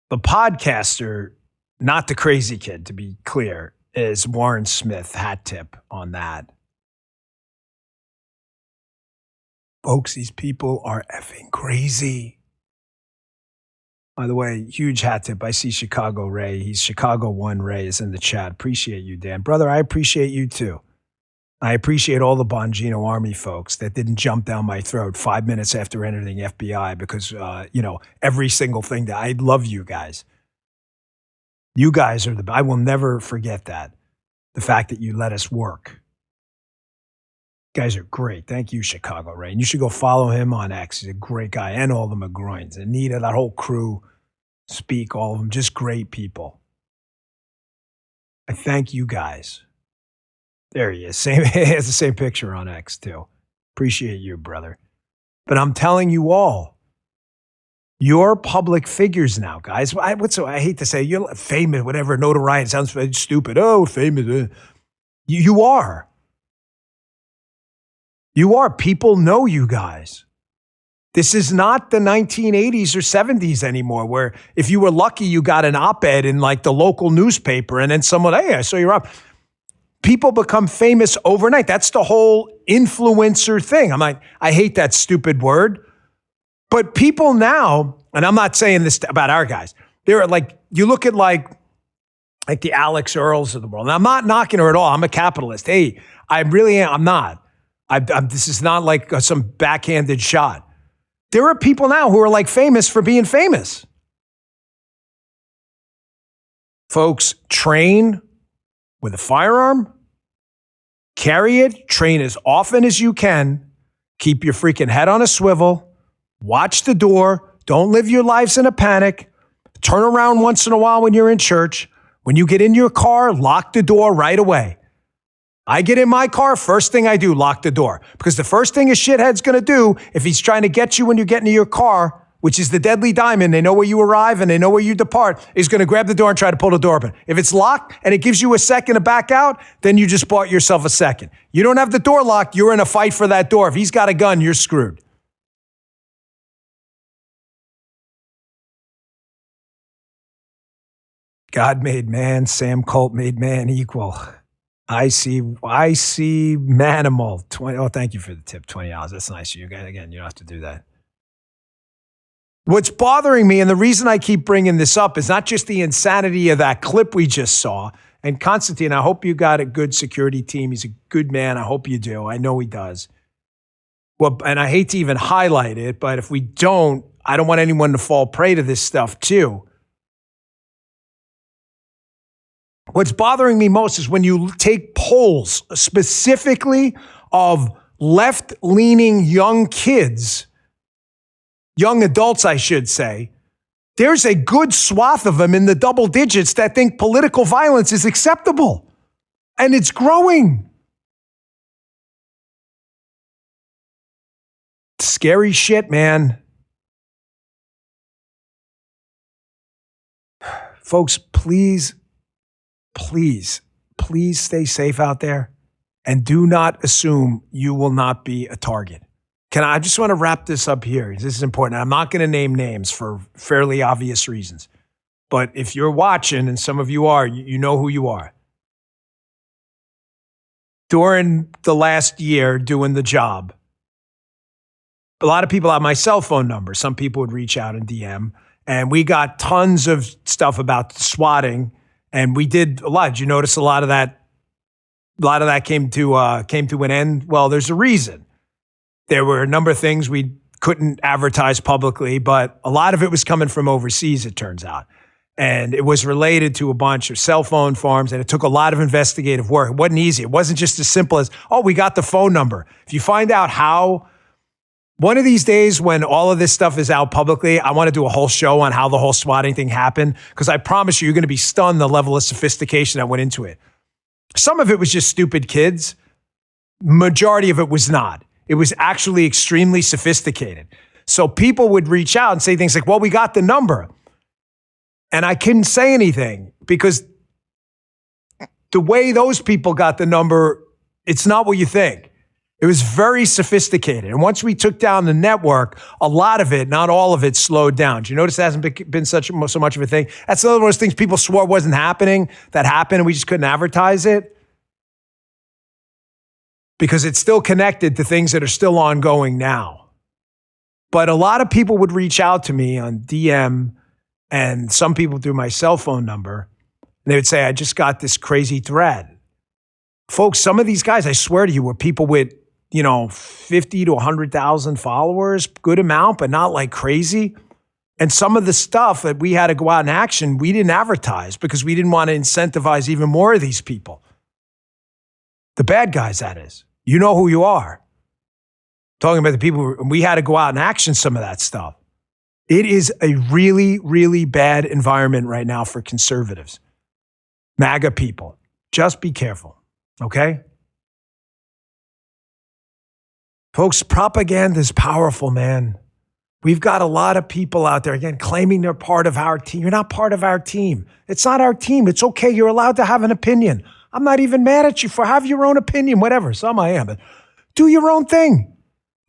The podcaster, not the crazy kid, to be clear, is Warren Smith. Hat tip on that. Folks, these people are effing crazy. By the way, huge hat tip. I see Chicago Ray. He's Chicago One Ray is in the chat. Appreciate you, Dan. Brother, I appreciate you too. I appreciate all the Bongino Army folks that didn't jump down my throat 5 minutes after entering the FBI because, every single thing that I love you guys. You guys are I will never forget that. The fact that you let us work. You guys are great. Thank you, Chicago Ray. And you should go follow him on X. He's a great guy. And all the McGroins. Anita, that whole crew, Speak, all of them, just great people. I thank you guys. There he is. He has the same picture on X too. Appreciate you, brother. But I'm telling you all, you're public figures now, guys. I hate to say you're famous, whatever, notoriety. It sounds stupid. Oh, famous. You are. You are. People know you guys. This is not the 1980s or 70s anymore, where if you were lucky, you got an op-ed in like the local newspaper and then someone, hey, I saw your op. People become famous overnight. That's the whole influencer thing. I'm like, I hate that stupid word. But people now, and I'm not saying this about our guys, they're like, you look at like the Alex Earls of the world. And I'm not knocking her at all. I'm a capitalist. Hey, I really am. I'm not. This is not like some backhanded shot. There are people now who are like famous for being famous. Folks, train with a firearm, carry it, train as often as you can, keep your freaking head on a swivel, watch the door, don't live your lives in a panic, turn around once in a while when you're in church. When you get in your car, lock the door right away. I get in my car, first thing I do, lock the door. Because the first thing a shithead's going to do, if he's trying to get you when you get into your car, which is the deadly diamond, they know where you arrive and they know where you depart, is going to grab the door and try to pull the door open. If it's locked and it gives you a second to back out, then you just bought yourself a second. You don't have the door locked, you're in a fight for that door. If he's got a gun, you're screwed. God made man, Sam Colt made man equal. I see Manimal. 20. Oh, thank you for the tip, $20. That's nice of you guys. Again, you don't have to do that. What's bothering me, and the reason I keep bringing this up, is not just the insanity of that clip we just saw. And Constantine, I hope you got a good security team. He's a good man. I hope you do. I know he does. Well, and I hate to even highlight it, but if we don't, I don't want anyone to fall prey to this stuff too. What's bothering me most is when you take polls specifically of left-leaning young kids, young adults, I should say, there's a good swath of them in the double digits that think political violence is acceptable. And it's growing. Scary shit, man. Folks, please stay safe out there and do not assume you will not be a target. I just want to wrap this up here. This is important. I'm not going to name names for fairly obvious reasons. But if you're watching, and some of you are, you know who you are. During the last year doing the job, a lot of people have my cell phone number. Some people would reach out and DM. And we got tons of stuff about swatting. And we did a lot. Did you notice a lot of that came to an end? Well, there's a reason. There were a number of things we couldn't advertise publicly, but a lot of it was coming from overseas, it turns out. And it was related to a bunch of cell phone farms, and it took a lot of investigative work. It wasn't easy. It wasn't just as simple as, oh, we got the phone number. If you find out how, one of these days when all of this stuff is out publicly, I want to do a whole show on how the whole swatting thing happened, because I promise you're going to be stunned the level of sophistication that went into it. Some of it was just stupid kids. Majority of it was not. It was actually extremely sophisticated. So people would reach out and say things like, well, we got the number. And I couldn't say anything because the way those people got the number, it's not what you think. It was very sophisticated. And once we took down the network, a lot of it, not all of it, slowed down. Do you notice it hasn't been so much of a thing? That's one of those things people swore wasn't happening that happened and we just couldn't advertise it. Because it's still connected to things that are still ongoing now. But a lot of people would reach out to me on DM and some people through my cell phone number. And they would say, I just got this crazy thread. Folks, some of these guys, I swear to you, were people with, 50 to 100,000 followers, good amount, but not like crazy. And some of the stuff that we had to go out in action, we didn't advertise because we didn't want to incentivize even more of these people. The bad guys, that is. You know who you are. Talking about the people, we had to go out and action some of that stuff. It is a really, really bad environment right now for conservatives. MAGA people. Just be careful, okay? Folks, propaganda is powerful, man. We've got a lot of people out there, again, claiming they're part of our team. You're not part of our team. It's not our team. It's okay. You're allowed to have an opinion. I'm not even mad at you for have your own opinion, whatever. Some I am, but do your own thing.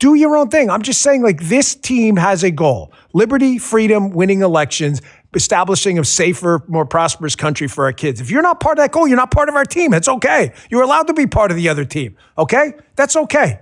Do your own thing. I'm just saying, like, this team has a goal. Liberty, freedom, winning elections, establishing a safer, more prosperous country for our kids. If you're not part of that goal, you're not part of our team. It's okay. You're allowed to be part of the other team, okay? That's okay.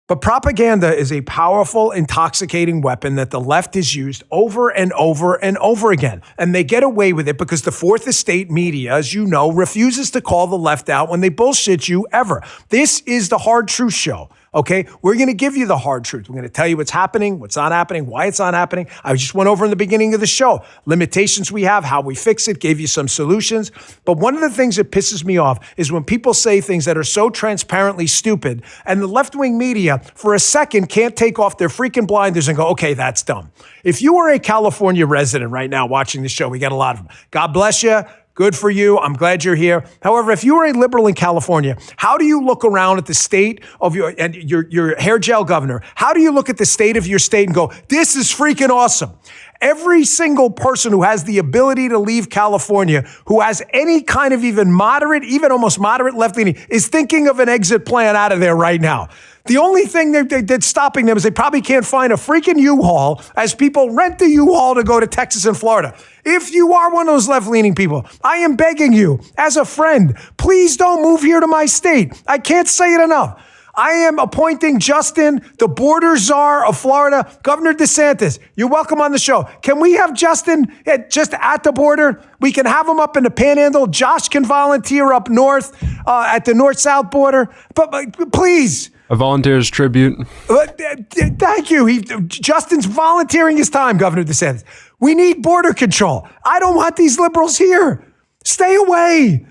But propaganda is a powerful, intoxicating weapon that the left has used over and over and over again. And they get away with it because the fourth estate media, as you know, refuses to call the left out when they bullshit you ever. This is the Hard Truth Show. Okay, we're going to give you the hard truth. We're going to tell you what's happening, what's not happening, why it's not happening. I just went over in the beginning of the show, limitations we have, how we fix it, gave you some solutions. But one of the things that pisses me off is when people say things that are so transparently stupid and the left-wing media for a second can't take off their freaking blinders and go, okay, that's dumb. If you are a California resident right now watching the show, we got a lot of them. God bless you. Good for you. I'm glad you're here. However, if you are a liberal in California, how do you look around at the state of your hair gel governor? How do you look at the state of your state and go, this is freaking awesome? Every single person who has the ability to leave California, who has any kind of even moderate, even almost moderate left-leaning, is thinking of an exit plan out of there right now. The only thing that's stopping them is they probably can't find a freaking U-Haul as people rent the U-Haul to go to Texas and Florida. If you are one of those left-leaning people, I am begging you, as a friend, please don't move here to my state. I can't say it enough. I am appointing Justin, the border czar of Florida, Governor DeSantis. You're welcome on the show. Can we have Justin just at the border? We can have him up in the Panhandle. Josh can volunteer up north at the north-south border. But please. A volunteer's tribute. Thank you. Justin's volunteering his time, Governor DeSantis. We need border control. I don't want these liberals here. Stay away.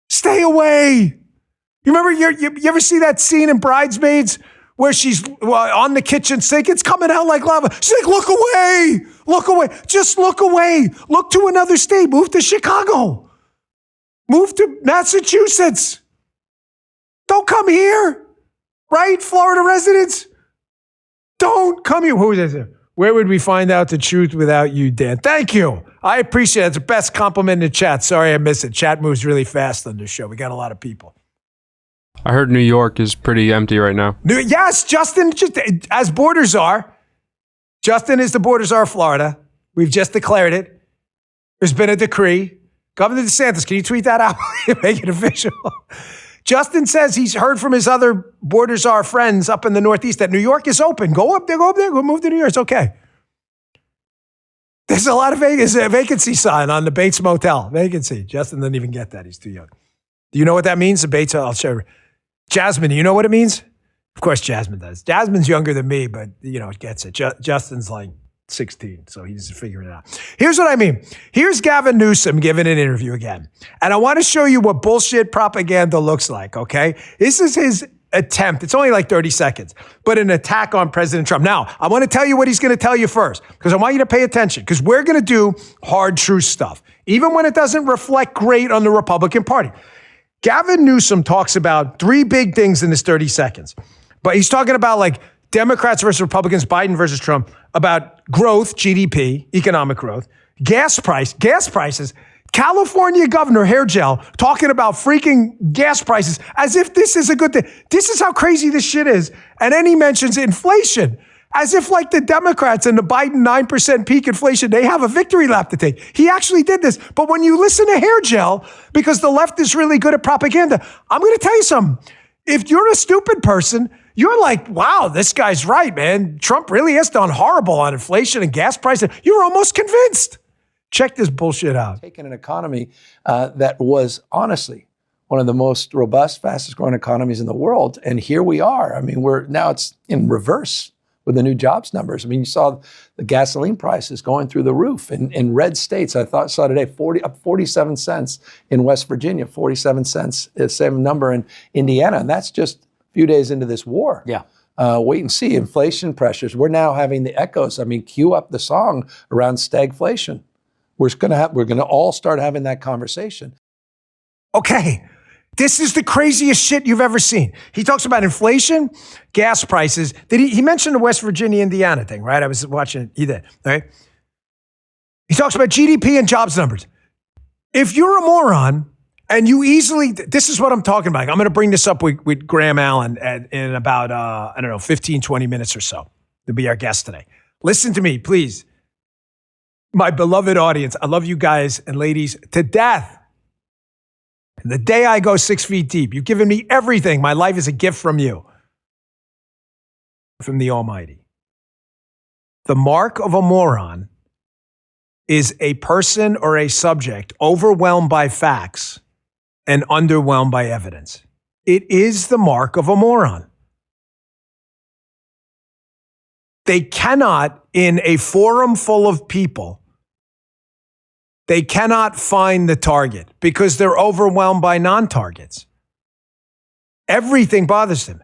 Stay away. You remember, you ever see that scene in Bridesmaids where she's on the kitchen sink? It's coming out like lava. She's like, look away. Look away. Just look away. Look to another state. Move to Chicago. Move to Massachusetts. Don't come here. Right, Florida residents? Don't come here. Who is this? Where would we find out the truth without you, Dan? Thank you. I appreciate it. It's the best compliment in the chat. Sorry I missed it. Chat moves really fast on this show. We got a lot of people. I heard New York is pretty empty right now. Yes, Justin, just as border czar. Justin is the border czar of Florida. We've just declared it. There's been a decree. Governor DeSantis, can you tweet that out? Make it official. Justin says he's heard from his other border czar friends up in the Northeast that New York is open. Go up there, go move to New York. It's okay. There's a lot of vacancy sign on the Bates Motel. Vacancy. Justin doesn't even get that. He's too young. Do you know what that means? The Bates, I'll show you. Jasmine, do you know what it means? Of course, Jasmine does. Jasmine's younger than me, but, it gets it. Justin's like 16, so he's figuring it out. Here's what I mean. Here's Gavin Newsom giving an interview again. And I want to show you what bullshit propaganda looks like, okay? This is his attempt. It's only like 30 seconds, but an attack on President Trump. Now, I want to tell you what he's going to tell you first, because I want you to pay attention, because we're going to do hard truth stuff, even when it doesn't reflect great on the Republican Party. Gavin Newsom talks about three big things in this 30 seconds, but he's talking about like Democrats versus Republicans, Biden versus Trump, about growth, GDP, economic growth, gas prices, California Governor Hair Gel talking about freaking gas prices as if this is a good thing. This is how crazy this shit is. And then he mentions inflation as if like the Democrats and the Biden 9% peak inflation, they have a victory lap to take. He actually did this. But when you listen to Hair Gel, because the left is really good at propaganda, I'm going to tell you something. If you're a stupid person, you're like, wow, this guy's right, man. Trump really has done horrible on inflation and gas prices. You're almost convinced. Check this bullshit out. Taking an economy that was honestly one of the most robust, fastest growing economies in the world. And here we are. I mean, now it's in reverse with the new jobs numbers. I mean, you saw the gasoline prices going through the roof in red states. I saw today up 47 cents in West Virginia, 47 cents, same number in Indiana. And that's just a few days into this war. Yeah. Wait and see. Inflation pressures. We're now having the echoes. I mean, cue up the song around stagflation. We're going to all start having that conversation. Okay, this is the craziest shit you've ever seen. He talks about inflation, gas prices. He mentioned the West Virginia, Indiana thing, right? I was watching, he did, right? He talks about GDP and jobs numbers. If you're a moron and you this is what I'm talking about. I'm going to bring this up with Graham Allen in about, 15, 20 minutes or so. To be our guest today. Listen to me, please. My beloved audience, I love you guys and ladies to death. And the day I go 6 feet deep, you've given me everything. My life is a gift from you, from the Almighty. The mark of a moron is a person or a subject overwhelmed by facts and underwhelmed by evidence. It is the mark of a moron. They cannot, in a forum full of people, they cannot find the target because they're overwhelmed by non-targets. Everything bothers them.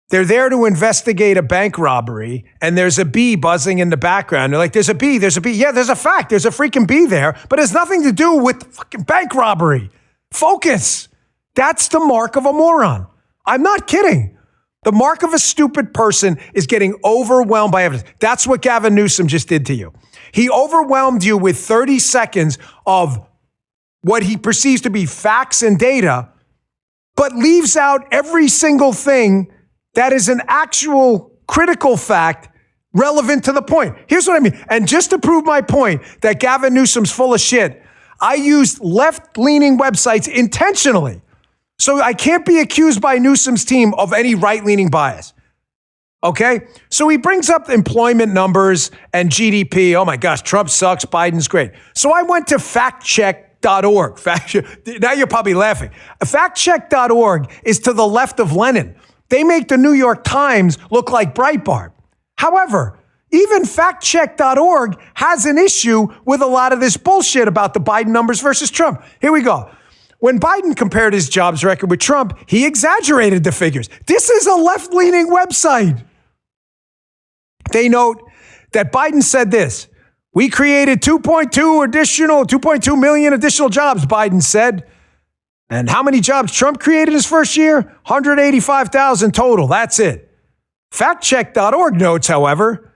They're there to investigate a bank robbery, and there's a bee buzzing in the background. They're like, there's a bee. Yeah, there's a fact. There's a freaking bee there, but it has nothing to do with the fucking bank robbery. Focus. That's the mark of a moron. I'm not kidding. The mark of a stupid person is getting overwhelmed by evidence. That's what Gavin Newsom just did to you. He overwhelmed you with 30 seconds of what he perceives to be facts and data, but leaves out every single thing that is an actual critical fact relevant to the point. Here's what I mean. And just to prove my point that Gavin Newsom's full of shit, I used left-leaning websites intentionally. So I can't be accused by Newsom's team of any right-leaning bias. Okay? So he brings up employment numbers and GDP. Oh my gosh, Trump sucks, Biden's great. So I went to factcheck.org. Now you're probably laughing. Factcheck.org is to the left of Lenin. They make the New York Times look like Breitbart. However, even factcheck.org has an issue with a lot of this bullshit about the Biden numbers versus Trump. Here we go. When Biden compared his jobs record with Trump, he exaggerated the figures. This is a left-leaning website. They note that Biden said this: we created 2.2 million additional jobs, Biden said. And how many jobs Trump created his first year? 185,000 total. That's it. Factcheck.org notes, however,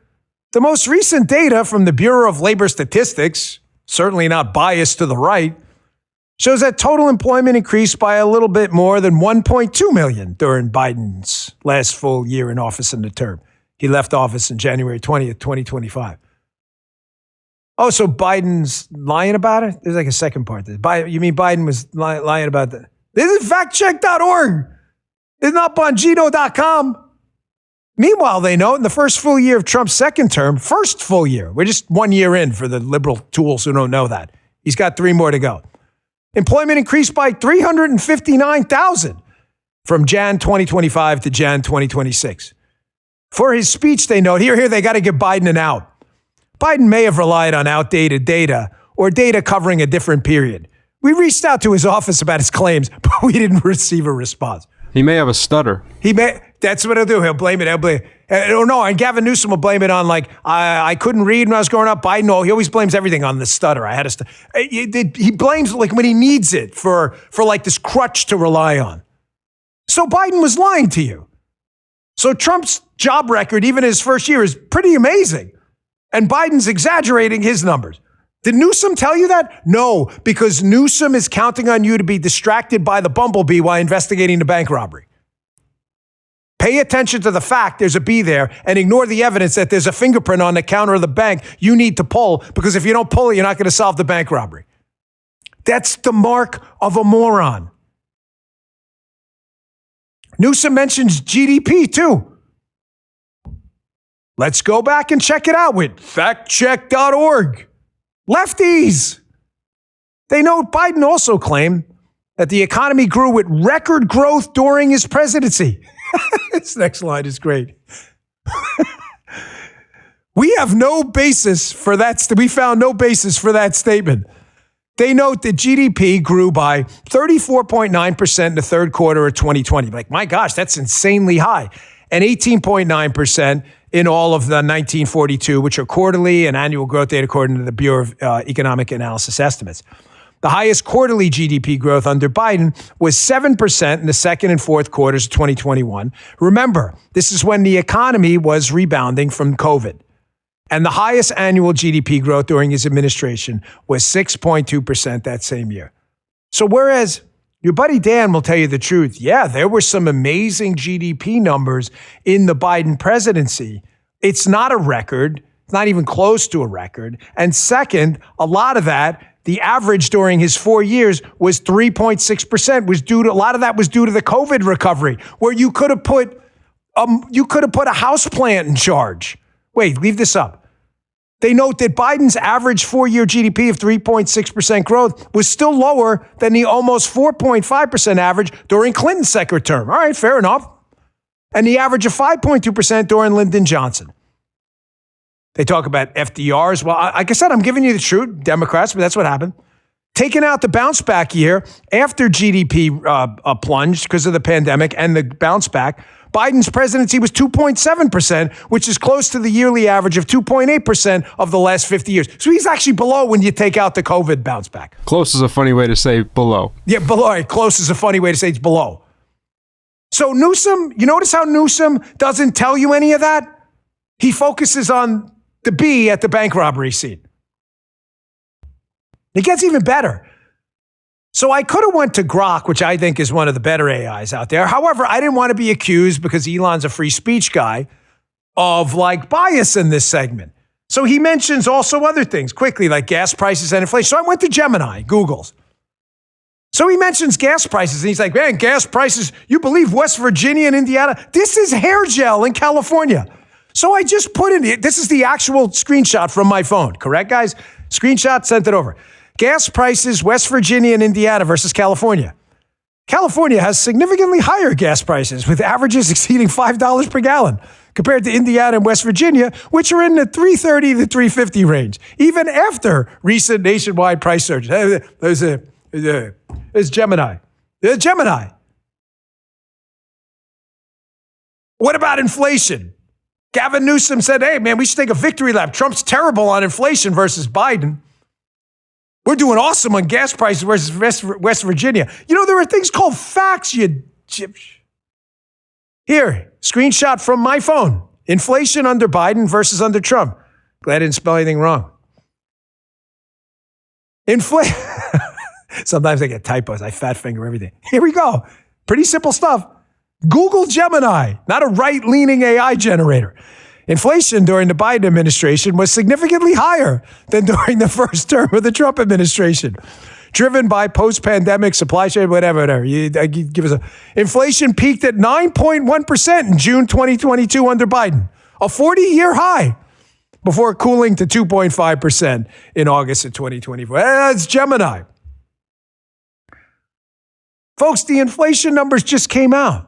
the most recent data from the Bureau of Labor Statistics, certainly not biased to the right, shows that total employment increased by a little bit more than 1.2 million during Biden's last full year in office in the term. He left office on January 20th, 2025. Oh, so Biden's lying about it? There's like a second part to this. You mean Biden was lying about that? This is factcheck.org. It's not Bongino.com. Meanwhile, they note in the first full year of Trump's second term, first full year, we're just 1 year in for the liberal tools who don't know that. He's got 3 more to go. Employment increased by 359,000 from Jan 2025 to Jan 2026. For his speech, they note, here, they got to give Biden an out. Biden may have relied on outdated data or data covering a different period. We reached out to his office about his claims, but we didn't receive a response. He may have a stutter. That's what he'll do. He'll blame it. And Gavin Newsom will blame it on I couldn't read when I was growing up. Biden, he always blames everything on the stutter. I had a stutter. He blames when he needs it for this crutch to rely on. So Biden was lying to you. So Trump's job record, even his first year, is pretty amazing. And Biden's exaggerating his numbers. Did Newsom tell you that? No, because Newsom is counting on you to be distracted by the bumblebee while investigating the bank robbery. Pay attention to the fact there's a bee there and ignore the evidence that there's a fingerprint on the counter of the bank you need to pull, because if you don't pull it, you're not going to solve the bank robbery. That's the mark of a moron. Newsom mentions GDP too. Let's go back and check it out with factcheck.org. Lefties. They note Biden also claimed that the economy grew with record growth during his presidency. This next line is great. We have no basis for that. We found no basis for that statement. They note that GDP grew by 34.9% in the third quarter of 2020. My gosh, that's insanely high. And 18.9% in all of the 1942, which are quarterly and annual growth data according to the Bureau of Economic Analysis estimates. The highest quarterly GDP growth under Biden was 7% in the second and fourth quarters of 2021. Remember, this is when the economy was rebounding from COVID. And the highest annual GDP growth during his administration was 6.2% that same year. So whereas your buddy Dan will tell you the truth, yeah, there were some amazing GDP numbers in the Biden presidency. It's not a record. It's not even close to a record. And second, a lot of that, the average during his 4 years was 3.6%. A lot of that was due to the COVID recovery, where you could have put a house plant in charge. Wait, leave this up. They note that Biden's average 4-year GDP of 3.6% growth was still lower than the almost 4.5% average during Clinton's second term. All right, fair enough. And the average of 5.2% during Lyndon Johnson. They talk about FDR as well. Like I said, I'm giving you the truth, Democrats, but that's what happened. Taking out the bounce back year after GDP plunged because of the pandemic and the bounce back, Biden's presidency was 2.7%, which is close to the yearly average of 2.8% of the last 50 years. So he's actually below when you take out the COVID bounce back. Close is a funny way to say below. Yeah, below. Right, close is a funny way to say it's below. So Newsom, you notice how Newsom doesn't tell you any of that? He focuses on the bee at the bank robbery scene. It gets even better. So I could have went to Grok, which I think is one of the better AIs out there. However, I didn't want to be accused, because Elon's a free speech guy, of bias in this segment. So he mentions also other things quickly, like gas prices and inflation. So I went to Gemini, Google's. So he mentions gas prices, and he's like, man, gas prices, you believe West Virginia and Indiana? This is hair gel in California. So I just put in, this is the actual screenshot from my phone, correct, guys? Screenshot, sent it over. Gas prices, West Virginia and Indiana versus California. California has significantly higher gas prices, with averages exceeding $5 per gallon, compared to Indiana and West Virginia, which are in the $3.30 to $3.50 range, even after recent nationwide price surges. There's Gemini. There's Gemini. What about inflation? Gavin Newsom said, hey, man, we should take a victory lap. Trump's terrible on inflation versus Biden. We're doing awesome on gas prices versus West Virginia. You know, there are things called facts, you gypsy. Here, screenshot from my phone. Inflation under Biden versus under Trump. Glad I didn't spell anything wrong. Sometimes I get typos. I fat finger everything. Here we go. Pretty simple stuff. Google Gemini, not a right-leaning AI generator. Inflation during the Biden administration was significantly higher than during the first term of the Trump administration, driven by post-pandemic supply chain, whatever. Give us inflation peaked at 9.1% in June 2022 under Biden, a 40-year high, before cooling to 2.5% in August of 2024. That's Gemini. Folks, the inflation numbers just came out.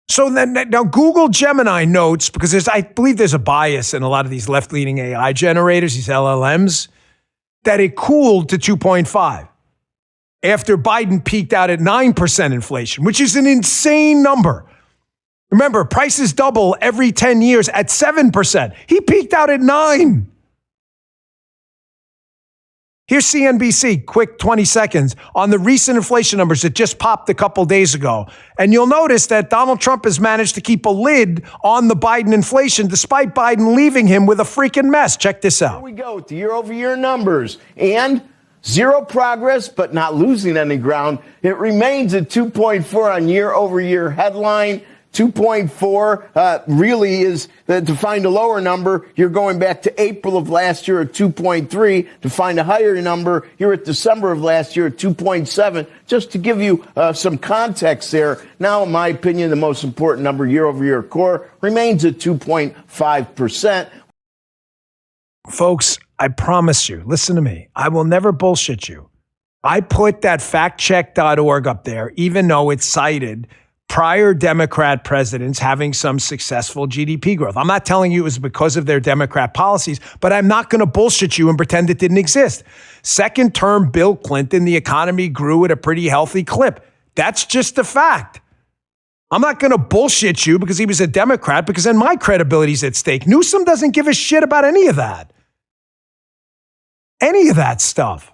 So then, now Google Gemini notes, because I believe there's a bias in a lot of these left-leaning AI generators, these LLMs, that it cooled to 2.5. after Biden peaked out at 9% inflation, which is an insane number. Remember, prices double every 10 years at 7%. He peaked out at 9%. Here's CNBC, quick 20 seconds, on the recent inflation numbers that just popped a couple days ago. And you'll notice that Donald Trump has managed to keep a lid on the Biden inflation despite Biden leaving him with a freaking mess. Check this out. Here we go with the year-over-year numbers. And zero progress, but not losing any ground. It remains at 2.4 on year-over-year headline. 2.4 really is to find a lower number. You're going back to April of last year at 2.3. To find a higher number, you're at December of last year at 2.7. Just to give you some context there. Now, in my opinion, the most important number, year-over-year core, remains at 2.5%. Folks, I promise you, listen to me. I will never bullshit you. I put that factcheck.org up there, even though it cited prior Democrat presidents having some successful GDP growth. I'm not telling you it was because of their Democrat policies, but I'm not going to bullshit you and pretend it didn't exist. Second term Bill Clinton, the economy grew at a pretty healthy clip. That's just a fact. I'm not going to bullshit you because he was a Democrat, because then my credibility's at stake. Newsom doesn't give a shit about any of that. Any of that stuff.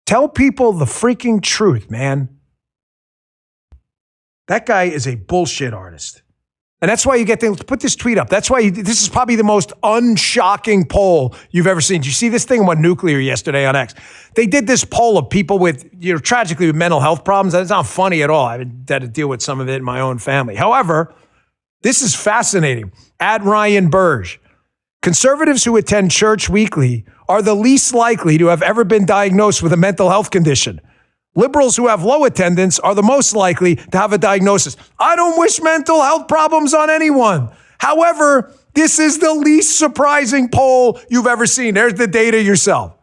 Tell people the freaking truth, man. That guy is a bullshit artist. And that's why you get things, put this tweet up. That's why this is probably the most unshocking poll you've ever seen. Did you see this thing on nuclear yesterday on X? They did this poll of people with, tragically with mental health problems. That's not funny at all. I've had to deal with some of it in my own family. However, this is fascinating. At Ryan Burge, conservatives who attend church weekly are the least likely to have ever been diagnosed with a mental health condition. Liberals who have low attendance are the most likely to have a diagnosis. I don't wish mental health problems on anyone. However, this is the least surprising poll you've ever seen. There's the data yourself.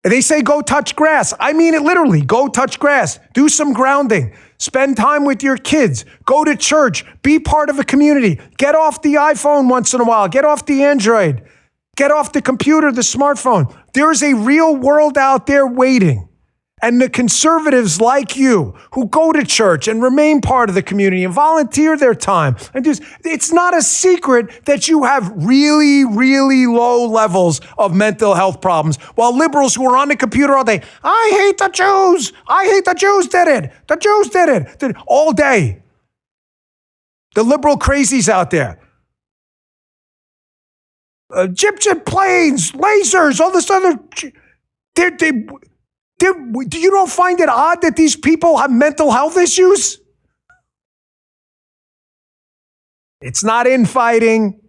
And they say go touch grass. I mean it literally. Go touch grass. Do some grounding. Spend time with your kids. Go to church. Be part of a community. Get off the iPhone once in a while. Get off the Android. Get off the computer, the smartphone. There is a real world out there waiting. And the conservatives like you who go to church and remain part of the community and volunteer their time. And it's not a secret that you have really, really low levels of mental health problems. While liberals who are on the computer all day, I hate the Jews. I hate the Jews did it. The Jews did it. All day. The liberal crazies out there. Gypsum planes, lasers, all this other. You don't find it odd that these people have mental health issues? It's not infighting.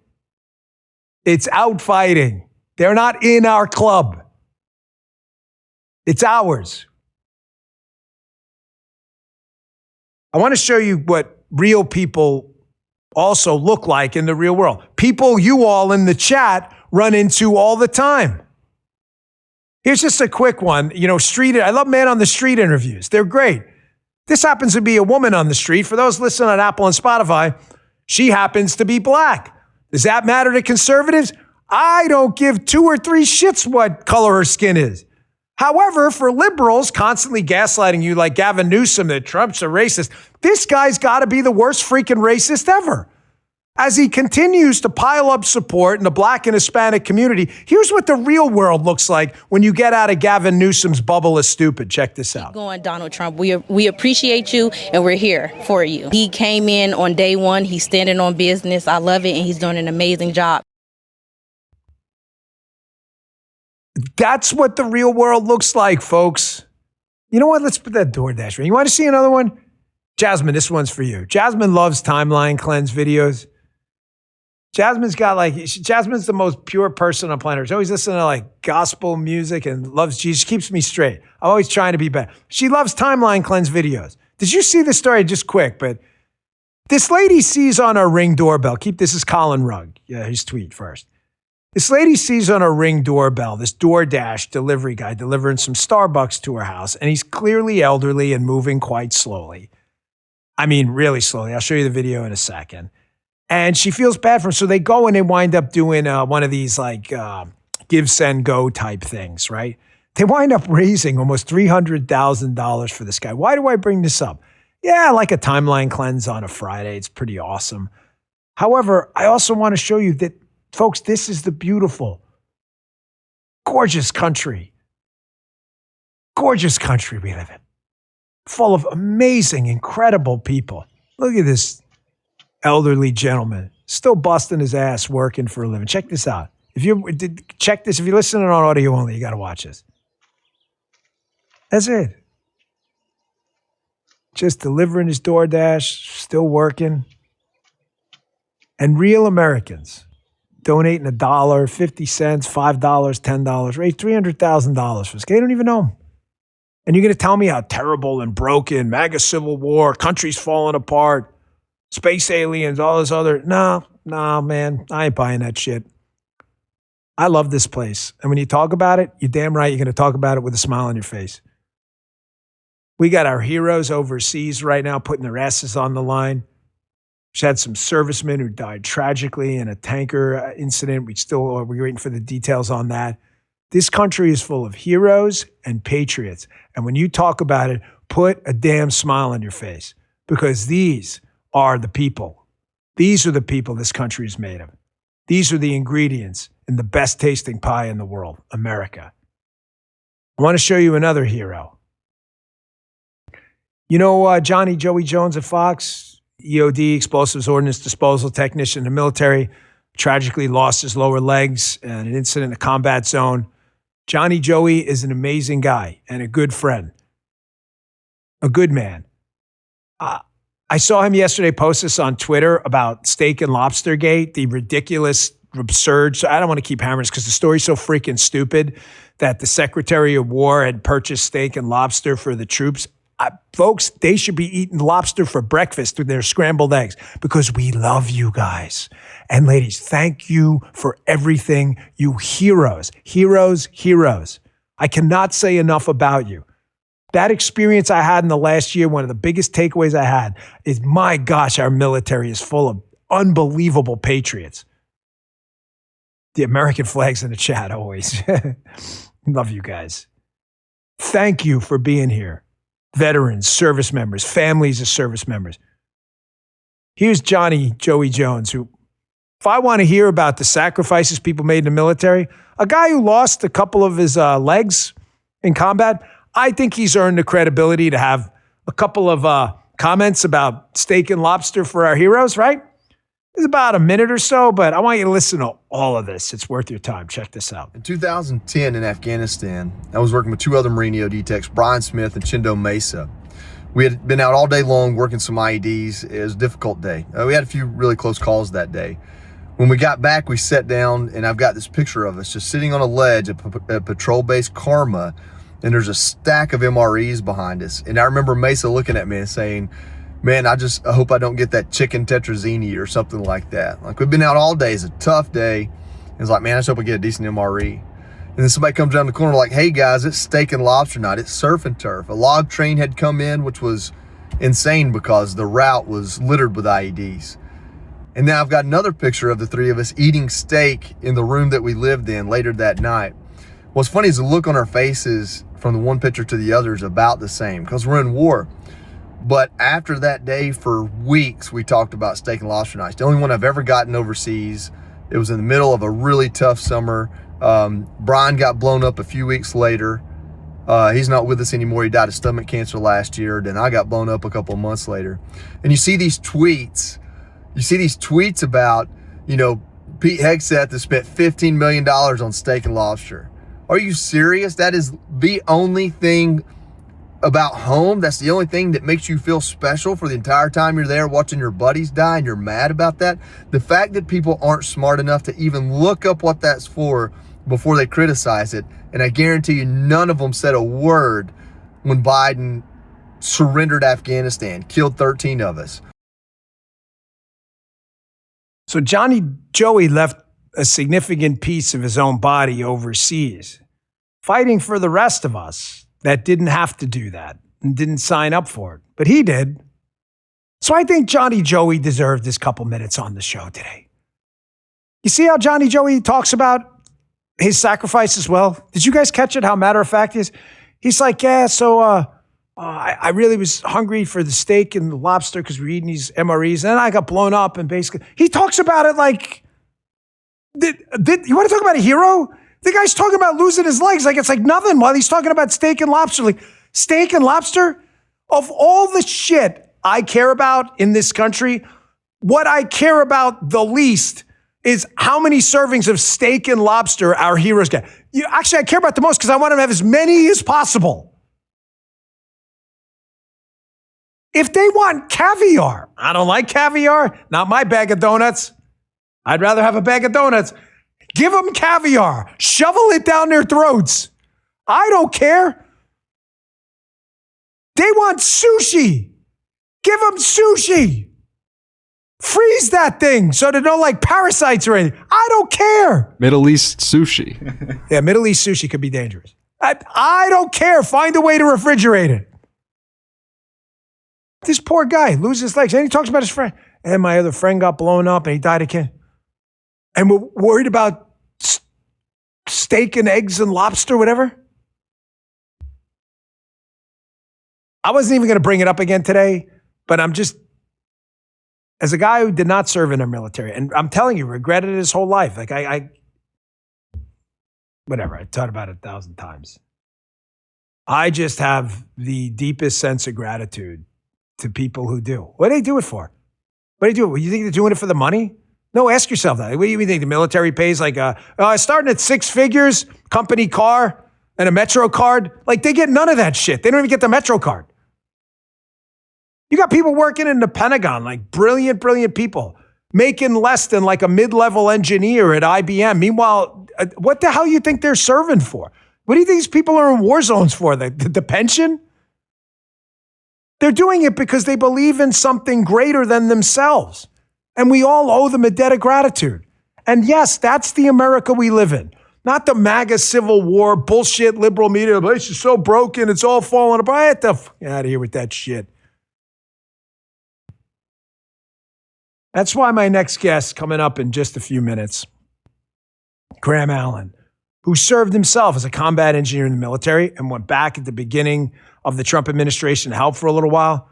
It's outfighting. They're not in our club. It's ours. I want to show you what real people also look like in the real world. People you all in the chat run into all the time. Here's just a quick one. I love man on the street interviews. They're great. This happens to be a woman on the street. For those listening on Apple and Spotify, she happens to be black. Does that matter to conservatives? I don't give 2 or 3 shits what color her skin is. However, for liberals constantly gaslighting you like Gavin Newsom that Trump's a racist, this guy's got to be the worst freaking racist ever. As he continues to pile up support in the black and Hispanic community, here's what the real world looks like when you get out of Gavin Newsom's bubble of stupid. Check this out. Going, Donald Trump, we appreciate you and we're here for you. He came in on day one. He's standing on business. I love it. And he's doing an amazing job. That's what the real world looks like, folks. You know what? Let's put that DoorDash ring. You want to see another one? Jasmine, this one's for you. Jasmine loves timeline cleanse videos. Jasmine's the most pure person on planet Earth. She's always listening to gospel music and loves Jesus. She keeps me straight. I'm always trying to be better. She loves timeline cleanse videos. Did you see this story? Just quick, but this lady sees on her Ring doorbell. This is Colin Rugg. Yeah, his tweet first. This lady sees on her Ring doorbell this DoorDash delivery guy delivering some Starbucks to her house, and he's clearly elderly and moving quite slowly. I mean, really slowly. I'll show you the video in a second. And she feels bad for him. So they go and they wind up doing one of these give, send, go type things, right? They wind up raising almost $300,000 for this guy. Why do I bring this up? Yeah, I like a timeline cleanse on a Friday. It's pretty awesome. However, I also want to show you that, folks, this is the beautiful, gorgeous country we live in, full of amazing, incredible people. Look at this elderly gentleman, still busting his ass working for a living. Check this out. If you're listening on audio only, you got to watch this. That's it. Just delivering his DoorDash, still working. And real Americans donating $1, 50 cents, $5, $10, raised $300,000 for this guy. They don't even know him. And you're going to tell me how terrible and broken, MAGA civil war, countries falling apart, space aliens, all this other. No, man, I ain't buying that shit. I love this place. And when you talk about it, you're damn right you're going to talk about it with a smile on your face. We got our heroes overseas right now putting their asses on the line. We had some servicemen who died tragically in a tanker incident. We're waiting for the details on that. This country is full of heroes and patriots. And when you talk about it, put a damn smile on your face, because these are the people. These are the people this country is made of. These are the ingredients in the best tasting pie in the world, America. I want to show you another hero. You know Johnny Joey Jones at Fox, EOD, explosives ordnance disposal technician in the military, tragically lost his lower legs in an incident in a combat zone. Johnny Joey is an amazing guy and a good friend, a good man. I saw him yesterday post this on Twitter about Steak and Lobster Gate, the ridiculous, absurd. So I don't want to keep hammering this because the story's so freaking stupid that the Secretary of War had purchased steak and lobster for the troops. Folks, they should be eating lobster for breakfast with their scrambled eggs because we love you guys. And ladies, thank you for everything, you heroes, heroes, heroes. I cannot say enough about you. That experience I had in the last year, one of the biggest takeaways I had is, my gosh, our military is full of unbelievable patriots. The American flag's in the chat always. Love you guys. Thank you for being here. Veterans, service members, families of service members. Here's Johnny Joey Jones, who, if I want to hear about the sacrifices people made in the military, a guy who lost a couple of his legs in combat, I think he's earned the credibility to have a couple of comments about steak and lobster for our heroes, right? It's about a minute or so, but I want you to listen to all of this. It's worth your time. Check this out. In 2010 in Afghanistan, I was working with two other Marine EOD techs, Brian Smith and Chindo Mesa. We had been out all day long working some IEDs. It was a difficult day. We had a few really close calls that day. When we got back, we sat down, and I've got this picture of us just sitting on a ledge at patrol base Karma, and there's a stack of MREs behind us. And I remember Mesa looking at me and saying, man, I hope I don't get that chicken tetrazzini or something like that. Like, we've been out all day. It's a tough day. It's like, man, I just hope I get a decent MRE. And then somebody comes around the corner like, hey, guys, it's steak and lobster night. It's surf and turf. A log train had come in, which was insane because the route was littered with IEDs. And now I've got another picture of the three of us eating steak in the room that we lived in later that night. What's funny is the look on our faces from the one picture to the other is about the same because we're in war. But after that day, for weeks, we talked about steak and lobster nights. The only one I've ever gotten overseas. It was in the middle of a really tough summer. Brian got blown up a few weeks later. He's not with us anymore. He died of stomach cancer last year. Then I got blown up a couple of months later. And you see these tweets. You see these tweets about, Pete Hegseth has spent $15 million on steak and lobster. Are you serious? That is the only thing about home. That's the only thing that makes you feel special for the entire time you're there watching your buddies die, and you're mad about that. The fact that people aren't smart enough to even look up what that's for before they criticize it, and I guarantee you none of them said a word when Biden surrendered Afghanistan, killed 13 of us. So Johnny Joey left a significant piece of his own body overseas, fighting for the rest of us that didn't have to do that and didn't sign up for it, but he did. So I think Johnny Joey deserved this couple minutes on the show today. You see how Johnny Joey talks about his sacrifice as well? Did you guys catch it? How matter of fact he is? He's like, yeah, so I really was hungry for the steak and the lobster because we're eating these MREs, and then I got blown up. And basically, he talks about it like, you want to talk about a hero? The guy's talking about losing his legs like it's like nothing while he's talking about steak and lobster. Like, steak and lobster? Of all the shit I care about in this country, what I care about the least is how many servings of steak and lobster our heroes get. Actually, I care about the most because I want them to have as many as possible. If they want caviar, I don't like caviar, not my bag of donuts. I'd rather have a bag of donuts. Give them caviar. Shovel it down their throats. I don't care. They want sushi. Give them sushi. Freeze that thing so there's no like parasites or anything. I don't care. Middle East sushi. Yeah, Middle East sushi could be dangerous. I don't care. Find a way to refrigerate it. This poor guy loses his legs. And he talks about his friend. And my other friend got blown up and he died again. And we're worried about steak and eggs and lobster, whatever. I wasn't even going to bring it up again today, but I'm just, as a guy who did not serve in the military, and I'm telling you, regretted it his whole life. Like whatever, I thought about it 1,000 times. I just have the deepest sense of gratitude to people who do. What do they do it for? What do they do it? You think they're doing it for the money? No, ask yourself that. What do you think? The military pays like, starting at 6 figures, company car, and a Metro card? Like, they get none of that shit. They don't even get the Metro card. You got people working in the Pentagon, like brilliant, brilliant people, making less than like a mid-level engineer at IBM. Meanwhile, what the hell do you think they're serving for? What do you think these people are in war zones for? The pension? They're doing it because they believe in something greater than themselves. And we all owe them a debt of gratitude. And yes, that's the America we live in. Not the MAGA Civil War bullshit liberal media. The place is so broken, it's all falling apart. Get the fuck out of here with that shit. That's why my next guest, coming up in just a few minutes, Graham Allen, who served himself as a combat engineer in the military and went back at the beginning of the Trump administration to help for a little while.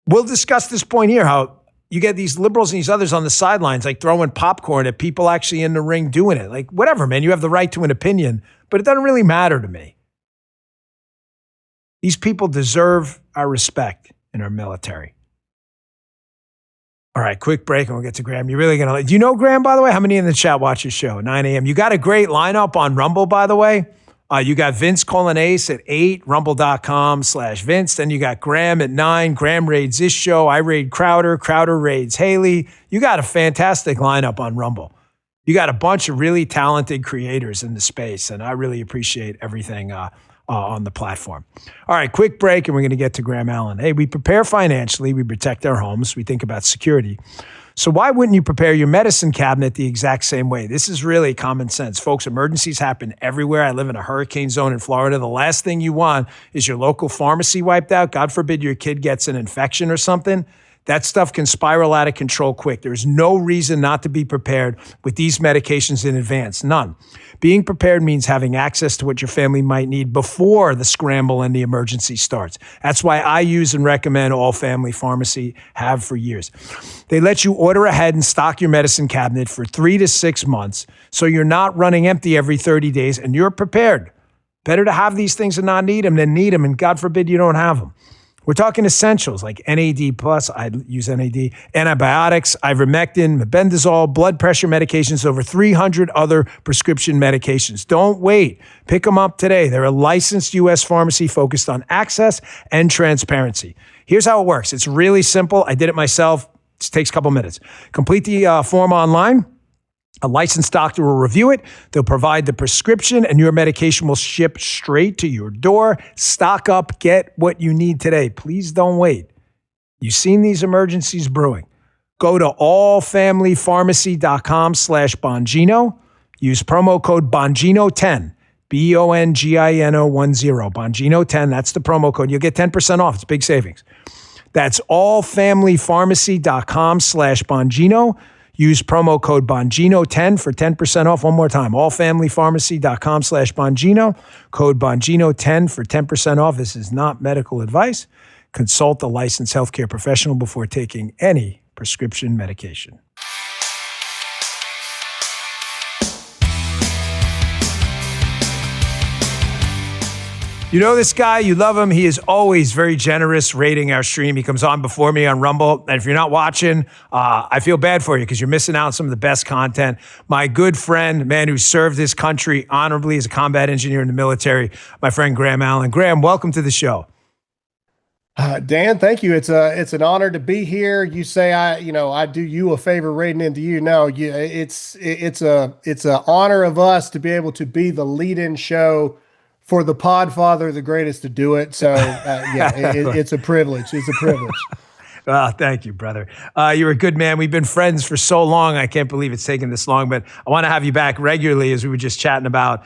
We'll discuss this point here, how you get these liberals and these others on the sidelines, like throwing popcorn at people actually in the ring doing it. Like, whatever, man, you have the right to an opinion, but it doesn't really matter to me. These people deserve our respect in our military. All right, quick break and we'll get to Graham. You're really going to... Do you know Graham, by the way? How many in the chat watch your show? 9 a.m. You got a great lineup on Rumble, by the way. You got Vince calling Ace at 8, rumble.com/Vince. Then you got Graham at 9. Graham raids this show. I raid Crowder. Crowder raids Haley. You got a fantastic lineup on Rumble. You got a bunch of really talented creators in the space, and I really appreciate everything on the platform. All right, quick break, and we're going to get to Graham Allen. Hey, we prepare financially. We protect our homes. We think about security. So why wouldn't you prepare your medicine cabinet the exact same way? This is really common sense. Folks, emergencies happen everywhere. I live in a hurricane zone in Florida. The last thing you want is your local pharmacy wiped out. God forbid your kid gets an infection or something. That stuff can spiral out of control quick. There's no reason not to be prepared with these medications in advance. None. Being prepared means having access to what your family might need before the scramble and the emergency starts. That's why I use and recommend All Family Pharmacy, have for years. They let you order ahead and stock your medicine cabinet for 3 to 6 months, so you're not running empty every 30 days and you're prepared. Better to have these things and not need them than need them, and God forbid you don't have them. We're talking essentials like NAD+, I use NAD, antibiotics, ivermectin, mebendazole, blood pressure medications, over 300 other prescription medications. Don't wait. Pick them up today. They're a licensed U.S. pharmacy focused on access and transparency. Here's how it works. It's really simple. I did it myself. It takes a couple minutes. Complete the form online. A licensed doctor will review it. They'll provide the prescription, and your medication will ship straight to your door. Stock up. Get what you need today. Please don't wait. You've seen these emergencies brewing. Go to allfamilypharmacy.com/Bongino. Use promo code Bongino10. Bongino10. Bongino10. That's the promo code. You'll get 10% off. It's big savings. That's allfamilypharmacy.com/Bongino. Use promo code Bongino10 for 10% off. One more time, allfamilypharmacy.com/Bongino. Code Bongino10 for 10% off. This is not medical advice. Consult a licensed healthcare professional before taking any prescription medication. You know this guy, you love him. He is always very generous rating our stream. He comes on before me on Rumble. And if you're not watching, I feel bad for you because you're missing out on some of the best content. My good friend, man who served his country honorably as a combat engineer in the military, my friend Graham Allen. Graham, welcome to the show. Dan, thank you. It's an honor to be here. You say I do you a favor rating into you. No, it's a honor of us to be able to be the lead-in show for the Podfather, the greatest to do it. So it's a privilege. It's a privilege. Well, thank you, brother. You're a good man. We've been friends for so long. I can't believe it's taken this long, but I want to have you back regularly, as we were just chatting about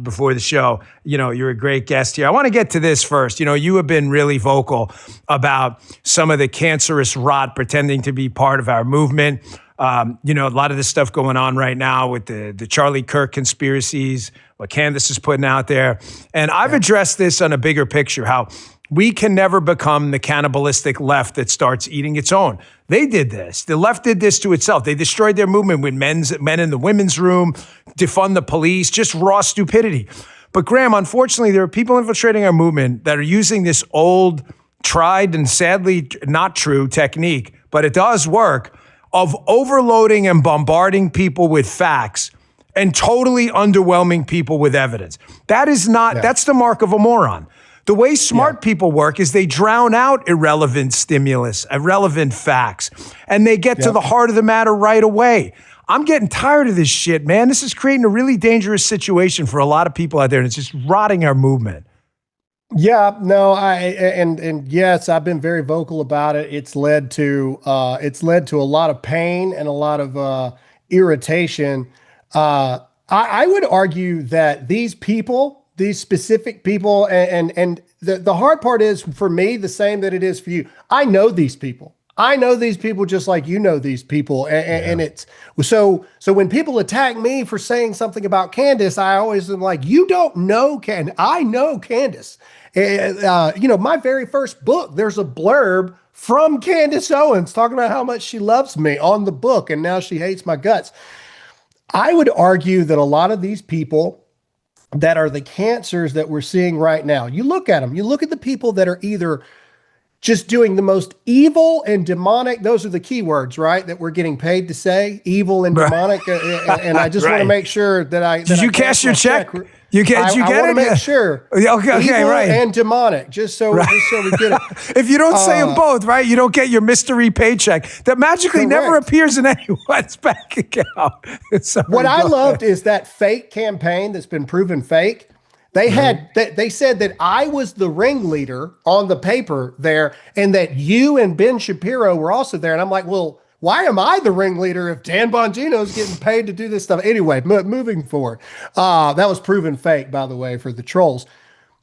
before the show. You know, you're a great guest here. I want to get to this first. You know, you have been really vocal about some of the cancerous rot pretending to be part of our movement. You know, a lot of this stuff going on right now with the Charlie Kirk conspiracies, what Candace is putting out there. And I've addressed this on a bigger picture, how we can never become the cannibalistic left that starts eating its own. They did this. The left did this to itself. They destroyed their movement with men in the women's room, defund the police, just raw stupidity. But Graham, unfortunately, there are people infiltrating our movement that are using this old, tried and sadly not true technique, but it does work, of overloading and bombarding people with facts and totally underwhelming people with evidence. That is not, that's the mark of a moron. The way smart people work is they drown out irrelevant stimulus, irrelevant facts, and they get to the heart of the matter right away. I'm getting tired of this shit, man. This is creating a really dangerous situation for a lot of people out there, and it's just rotting our movement. Yeah, no, and yes, I've been very vocal about it. It's led to a lot of pain and a lot of irritation. I would argue that these people, these specific people, and the hard part is for me the same that it is for you. I know these people. I know these people just like you know these people, and it's so when people attack me for saying something about Candace, I always am like, you don't know Candace. I know Candace. You know, my very first book, there's a blurb from Candace Owens talking about how much she loves me on the book, and now she hates my guts. I would argue that a lot of these people that are the cancers that we're seeing right now, you look at them, you look at the people that are either just doing the most evil and demonic, those are the keywords, right, that we're getting paid to say, evil and demonic, and I just want to make sure that I... Did you cash your check? You get I want to make sure. Okay, evil right. and demonic, just so we get it. If you don't say them both, right, you don't get your mystery paycheck that magically never appears in anyone's bank account. What I loved is that fake campaign that's been proven fake. They had they said that I was the ringleader on the paper there, and that you and Ben Shapiro were also there. And I'm like, well, why am I the ringleader if Dan Bongino's getting paid to do this stuff? Anyway, moving forward. That was proven fake, by the way, for the trolls.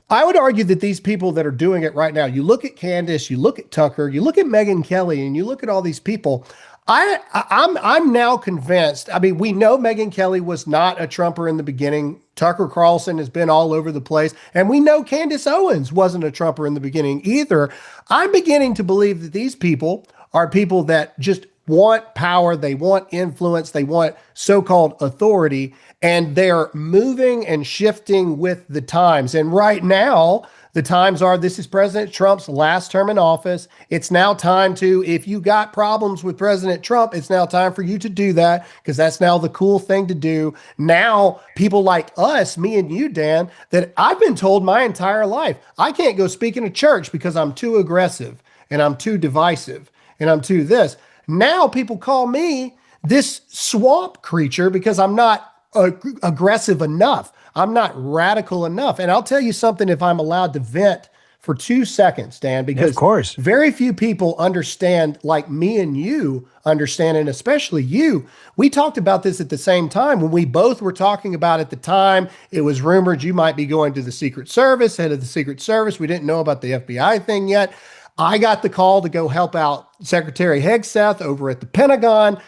I would argue that these people that are doing it right now, you look at Candace, you look at Tucker, you look at Megyn Kelly, and you look at all these people, I'm now convinced. I mean, we know Megyn Kelly was not a Trumper in the beginning. Tucker Carlson has been all over the place. And we know Candace Owens wasn't a Trumper in the beginning either. I'm beginning to believe that these people are people that just want power, they want influence, they want so-called authority, and they're moving and shifting with the times. And right now, the times are, this is President Trump's last term in office. It's now time to, if you got problems with President Trump, it's now time for you to do that, because that's now the cool thing to do. Now, people like us, me and you, Dan, that I've been told my entire life, I can't go speak in a church because I'm too aggressive and I'm too divisive and I'm too this. Now people call me this swamp creature because I'm not aggressive enough. I'm not radical enough. And I'll tell you something, if I'm allowed to vent for 2 seconds, Dan, because of course, very few people understand like me and you understand, and especially you. We talked about this at the same time when we both were talking about at the time. It was rumored you might be going to the Secret Service, head of the Secret Service. We didn't know about the FBI thing yet. I got the call to go help out Secretary Hegseth over at the Pentagon.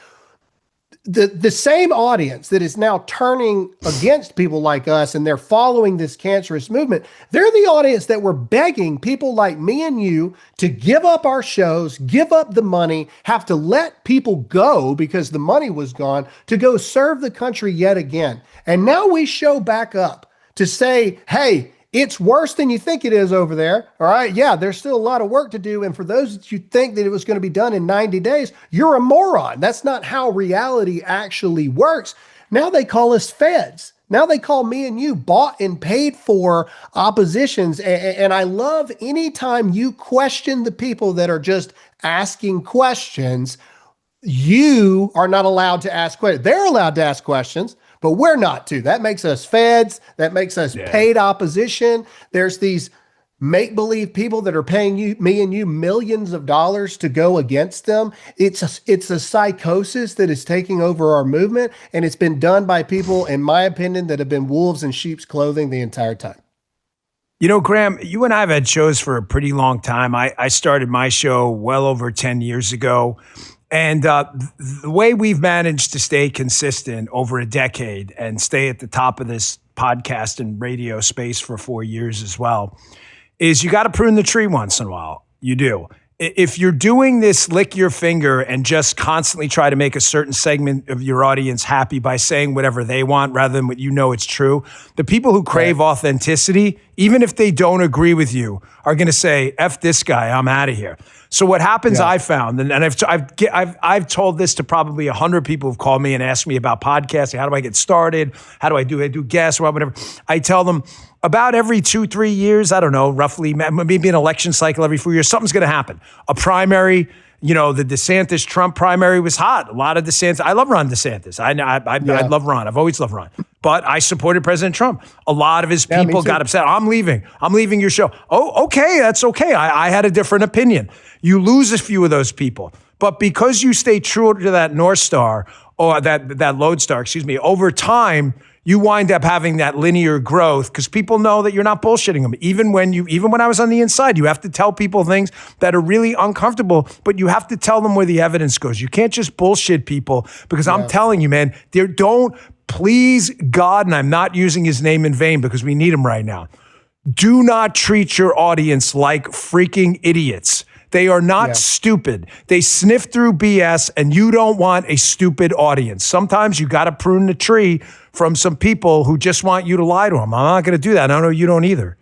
the same audience that is now turning against people like us and they're following this cancerous movement, they're the audience that were begging people like me and you to give up our shows, give up the money, have to let people go because the money was gone to go serve the country yet again. And now we show back up to say, hey, it's worse than you think it is over there. All right. Yeah, there's still a lot of work to do. And for those that you think that it was going to be done in 90 days, you're a moron. That's not how reality actually works. Now they call us feds. Now they call me and you bought and paid for oppositions. And I love anytime you question the people that are just asking questions. You are not allowed to ask questions. They're allowed to ask questions, but we're not to. That makes us feds. That makes us paid opposition. There's these make-believe people that are paying me and you millions of dollars to go against them. It's a psychosis that is taking over our movement, and it's been done by people, in my opinion, that have been wolves in sheep's clothing the entire time. You know, Graham, you and I have had shows for a pretty long time. I started my show well over 10 years ago. And the way we've managed to stay consistent over a decade and stay at the top of this podcast and radio space for 4 years as well is you got to prune the tree once in a while. You do. If you're doing this lick your finger and just constantly try to make a certain segment of your audience happy by saying whatever they want rather than what you know it's true, the people who crave authenticity, even if they don't agree with you, are going to say, F this guy, I'm out of here. So what happens, I found, and I've told this to probably 100 people who've called me and asked me about podcasting. How do I get started? How do I do guests or whatever? I tell them about every 2-3 years, I don't know, roughly, maybe an election cycle every 4 years, something's going to happen. A primary, you know, the DeSantis-Trump primary was hot. A lot of DeSantis. I love Ron DeSantis. I love Ron. I've always loved Ron. But I supported President Trump. A lot of his people got upset. I'm leaving your show. Oh, okay, that's okay. I had a different opinion. You lose a few of those people. But because you stay true to that North Star, or that Lodestar, over time, you wind up having that linear growth because people know that you're not bullshitting them. Even when I was on the inside, you have to tell people things that are really uncomfortable, but you have to tell them where the evidence goes. You can't just bullshit people because I'm telling you, man, please God, and I'm not using his name in vain because we need him right now. Do not treat your audience like freaking idiots. They are not stupid. They sniff through BS, and you don't want a stupid audience. Sometimes you got to prune the tree from some people who just want you to lie to them. I'm not going to do that. I know you don't either.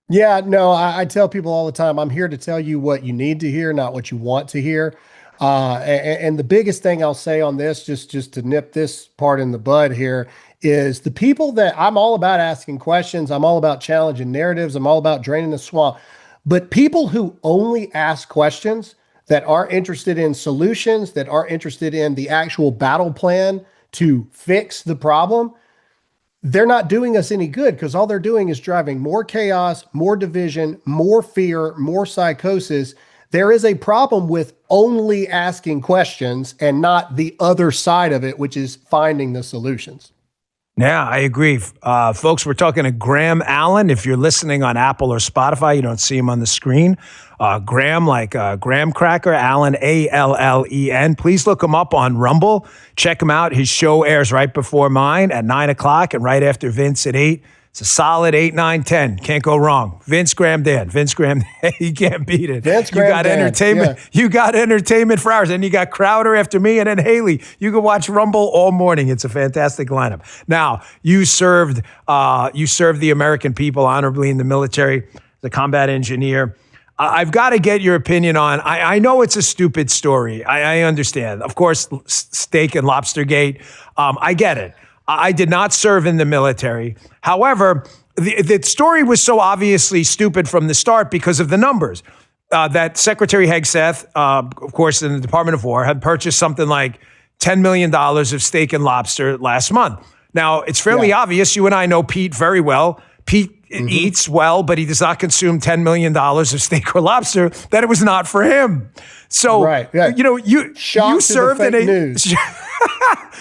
Yeah, no, I tell people all the time, I'm here to tell you what you need to hear, not what you want to hear. And the biggest thing I'll say on this, just to nip this part in the bud here, is the people that I'm all about asking questions. I'm all about challenging narratives. I'm all about draining the swamp. But people who only ask questions, that are interested in solutions, that are interested in the actual battle plan to fix the problem, they're not doing us any good because all they're doing is driving more chaos, more division, more fear, more psychosis. There is a problem with only asking questions and not the other side of it, which is finding the solutions. Yeah, I agree. Folks, we're talking to Graham Allen. If you're listening on Apple or Spotify, you don't see him on the screen. Graham, like Graham Cracker, Allen, Allen. Please look him up on Rumble. Check him out. His show airs right before mine at 9 o'clock and right after Vince at 8. It's a solid 8, 9, 10. Can't go wrong. Vince Graham Dan. You can't beat it. Vince Graham you got Dan. entertainment. Yeah. You got entertainment for hours. And you got Crowder after me and then Haley. You can watch Rumble all morning. It's a fantastic lineup. Now, you served the American people honorably in the military, the combat engineer. I've got to get your opinion on, I know it's a stupid story. I understand. Of course, steak and lobster gate. I get it. I did not serve in the military. However, the story was so obviously stupid from the start because of the numbers. That Secretary Hegseth, of course, in the Department of War, had purchased something like $10 million of steak and lobster last month. Now, it's fairly obvious. You and I know Pete very well. Pete eats well, but he does not consume $10 million of steak or lobster, that it was not for him. So, you served in a news.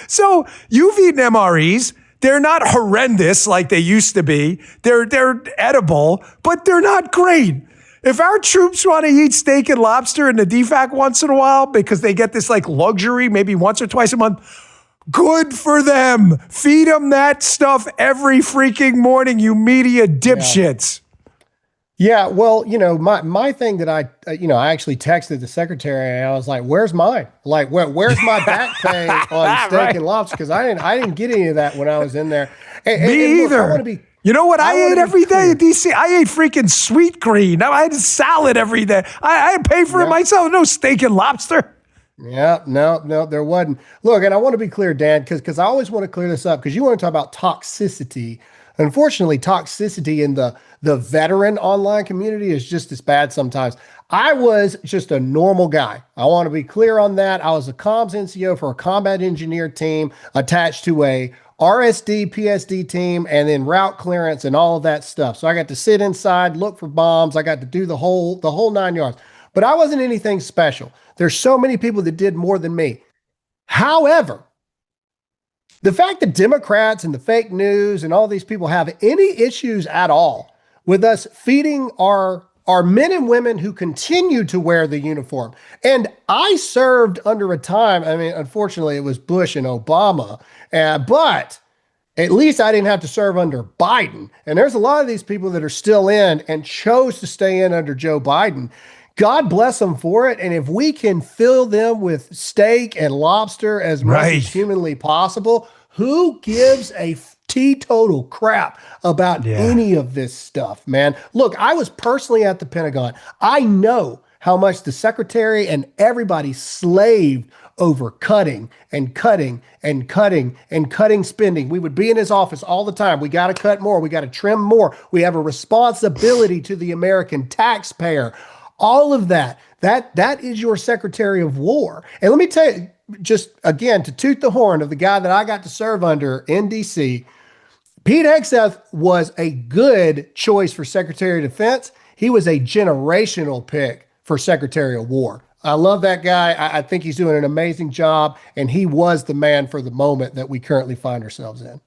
So you've eaten MREs. They're not horrendous like they used to be. They're edible, but they're not great. If our troops want to eat steak and lobster in the DFAC once in a while because they get this like luxury, maybe once or twice a month, Good for them. Feed them that stuff every freaking morning, you media dipshits. Yeah, well, my thing that I actually texted the secretary and I was like, "Where's mine? Like, where's my back pay on steak Right. and lobster?" Because I didn't get any of that when I was in there. Me look, either. I want to be. You know what I ate every day clear. at DC? I ate freaking sweet green. I had salad every day. I pay for it myself. No steak and lobster. Yeah, no, there wasn't. Look, and I want to be clear, Dan, because I always want to clear this up because you want to talk about toxicity. Unfortunately, toxicity in the veteran online community is just as bad sometimes. I was just a normal guy. I want to be clear on that. I was a comms NCO for a combat engineer team attached to a RSD, PSD team, and then route clearance and all of that stuff. So I got to sit inside, look for bombs. I got to do the whole 9 yards. But I wasn't anything special. There's so many people that did more than me. However, the fact that Democrats and the fake news and all these people have any issues at all with us feeding our men and women who continue to wear the uniform. And I served under a time, I mean, unfortunately, it was Bush and Obama, but at least I didn't have to serve under Biden. And there's a lot of these people that are still in and chose to stay in under Joe Biden. God bless them for it. And if we can fill them with steak and lobster as much as humanly possible, who gives a teetotal crap about any of this stuff, man? Look, I was personally at the Pentagon. I know how much the secretary and everybody slaved over cutting and cutting and cutting and cutting spending. We would be in his office all the time. We got to cut more. We got to trim more. We have a responsibility to the American taxpayer. All of that is your Secretary of War. And let me tell you, just again, to toot the horn of the guy that I got to serve under in DC, Pete Hegseth was a good choice for Secretary of Defense. He was a generational pick for Secretary of War. I love that guy. I think he's doing an amazing job, and he was the man for the moment that we currently find ourselves in.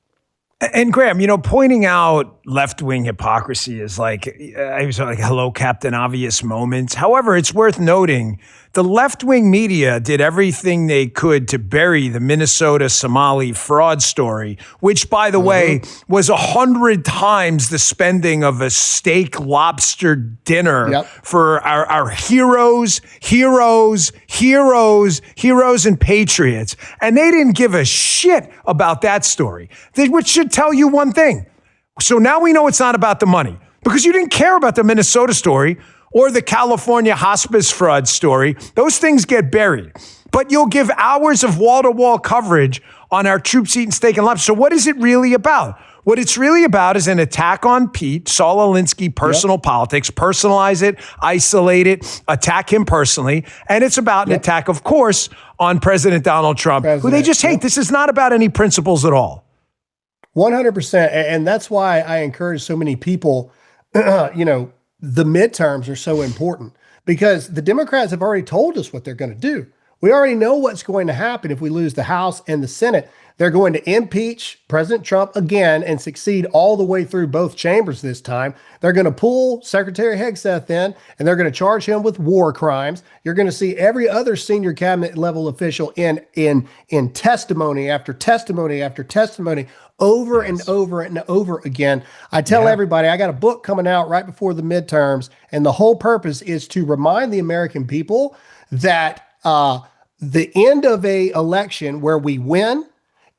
And Graham, pointing out left-wing hypocrisy is like, I was like, hello, Captain Obvious moments. However, it's worth noting the left-wing media did everything they could to bury the Minnesota Somali fraud story, which, by the way, was 100 times the spending of a steak lobster dinner for our heroes, and patriots. And they didn't give a shit about that story, which should tell you one thing. So now we know it's not about the money because you didn't care about the Minnesota story or the California hospice fraud story. Those things get buried. But you'll give hours of wall-to-wall coverage on our troops eating steak and lobster. So what is it really about? What it's really about is an attack on Pete, Saul Alinsky, personal politics, personalize it, isolate it, attack him personally. And it's about an attack, of course, on President Donald Trump, who they just hate. This is not about any principles at all. 100%. And that's why I encourage so many people, the midterms are so important because the Democrats have already told us what they're going to do. We already know what's going to happen if we lose the House and the Senate. They're going to impeach President Trump again and succeed all the way through both chambers this time. They're going to pull Secretary Hegseth in, and they're going to charge him with war crimes. You're going to see every other senior cabinet level official in testimony after testimony after testimony over and over and over again. I tell everybody, I got a book coming out right before the midterms, and the whole purpose is to remind the American people that the end of a election where we win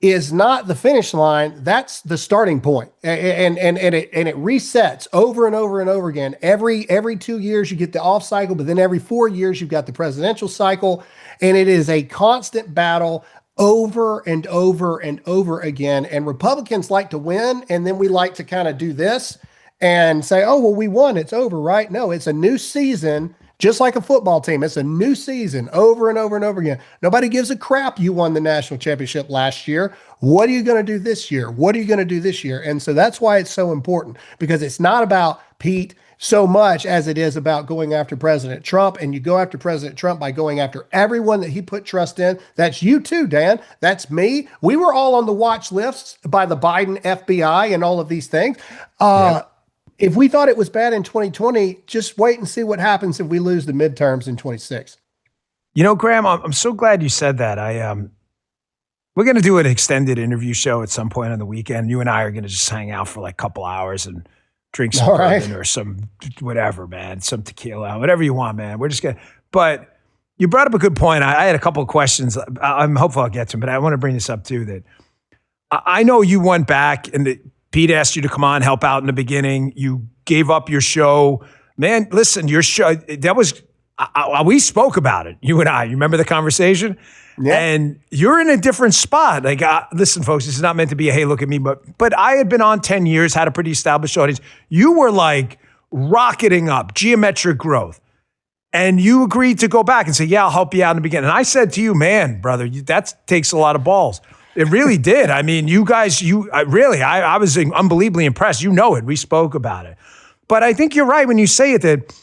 is not the finish line. That's the starting point. And it resets over and over and over again. Every 2 years you get the off cycle, but then every 4 years you've got the presidential cycle. And it is a constant battle over and over and over again. And Republicans like to win. And then we like to kind of do this and say, oh, well, we won. It's over, right? No, it's a new season. Just like a football team, it's a new season over and over and over again. Nobody gives a crap you won the national championship last year. What are you going to do this year? What are you going to do this year? And so that's why it's so important, because it's not about Pete so much as it is about going after President Trump. And you go after President Trump by going after everyone that he put trust in. That's you too, Dan. That's me. We were all on the watch lists by the Biden FBI and all of these things. If we thought it was bad in 2020, just wait and see what happens if we lose the midterms in 26. Graham, I'm so glad you said that. We're going to do an extended interview show at some point on the weekend. You and I are going to just hang out for like a couple hours and drink some bourbon or some whatever, man, some tequila, whatever you want, man. We're just going to, but you brought up a good point. I had a couple of questions. I'm hopeful I'll get to them, but I want to bring this up too, that I know you went back and Pete asked you to come on, help out in the beginning. You gave up your show. Man, listen, your show, that was, we spoke about it, you and I. You remember the conversation? Yeah. And you're in a different spot. Like, listen, folks, this is not meant to be a, hey, look at me. But I had been on 10 years, had a pretty established audience. You were like rocketing up, geometric growth. And you agreed to go back and say, yeah, I'll help you out in the beginning. And I said to you, man, brother, that takes a lot of balls. It really did. I mean, you guys, I was unbelievably impressed. You know it. We spoke about it. But I think you're right when you say it, that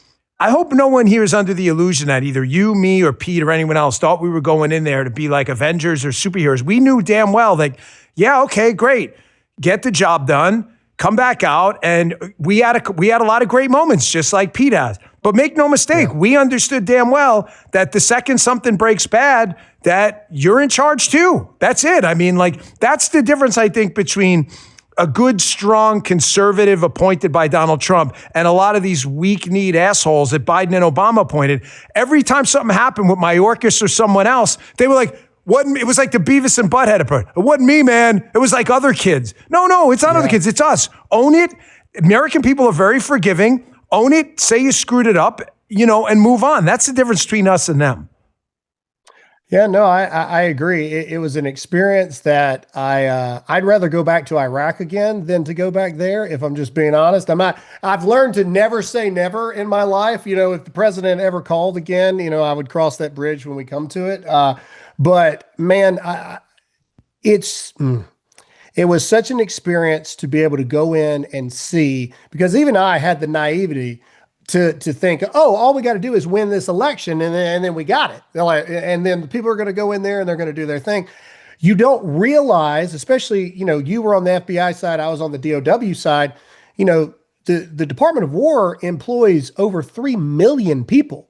I hope no one here is under the illusion that either you, me, or Pete, or anyone else thought we were going in there to be like Avengers or superheroes. We knew damn well that, yeah, okay, great. Get the job done, come back out, and we had a lot of great moments, just like Pete has. But make no mistake, we understood damn well that the second something breaks bad, that you're in charge too. That's it. I mean, like, that's the difference, I think, between a good, strong conservative appointed by Donald Trump and a lot of these weak-kneed assholes that Biden and Obama appointed. Every time something happened with Mayorkas or someone else, they were like, it was like the Beavis and Butthead approach. It wasn't me, man. It was like other kids. No, it's not other kids. It's us. Own it. American people are very forgiving. Own it. Say you screwed it up, and move on. That's the difference between us and them. Yeah, no, I agree. It was an experience that I'd rather go back to Iraq again than to go back there, if I'm just being honest. I've learned to never say never in my life. If the president ever called again, I would cross that bridge when we come to it. But man, it was such an experience to be able to go in and see, because even I had the naivety to think, all we got to do is win this election, and then we got it. And then the people are going to go in there and they're going to do their thing. You don't realize, especially, you were on the FBI side, I was on the DOW side, the Department of War employs over 3 million people.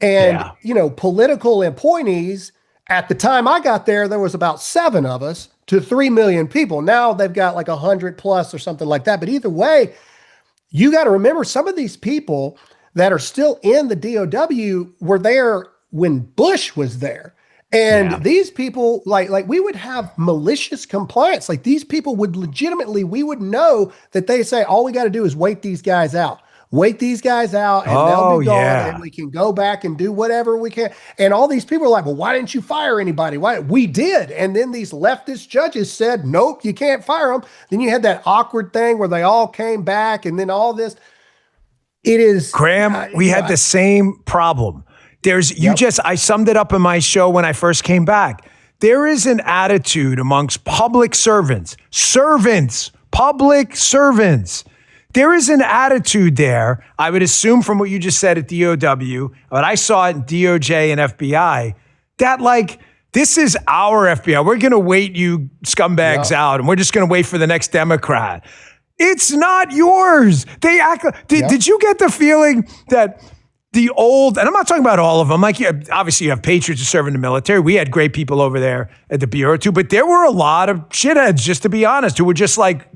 And, political appointees, at the time I got there was about 7 of us to 3 million people. Now they've got like 100 plus or something like that. But either way, you got to remember, some of these people that are still in the DOW were there when Bush was there. And these people, like we would have malicious compliance. Like, these people would legitimately, we would know that they say, all we got to do is wait these guys out. Wait these guys out, and they'll be gone, and we can go back and do whatever we can. And all these people are like, well, why didn't you fire anybody? Why? We did. And then these leftist judges said, nope, you can't fire them. Then you had that awkward thing where they all came back, and then all this. It is. Graham, we had the same problem. I summed it up in my show when I first came back. There is an attitude amongst public servants, public servants. There is an attitude there, I would assume from what you just said at DOW, but I saw it in DOJ and FBI, that like, this is our FBI. We're going to wait you scumbags out, and we're just going to wait for the next Democrat. It's not yours. They act. Did you get the feeling that the old, and I'm not talking about all of them, like, obviously you have patriots who serve in the military. We had great people over there at the Bureau too, but there were a lot of shitheads, just to be honest, who were just like,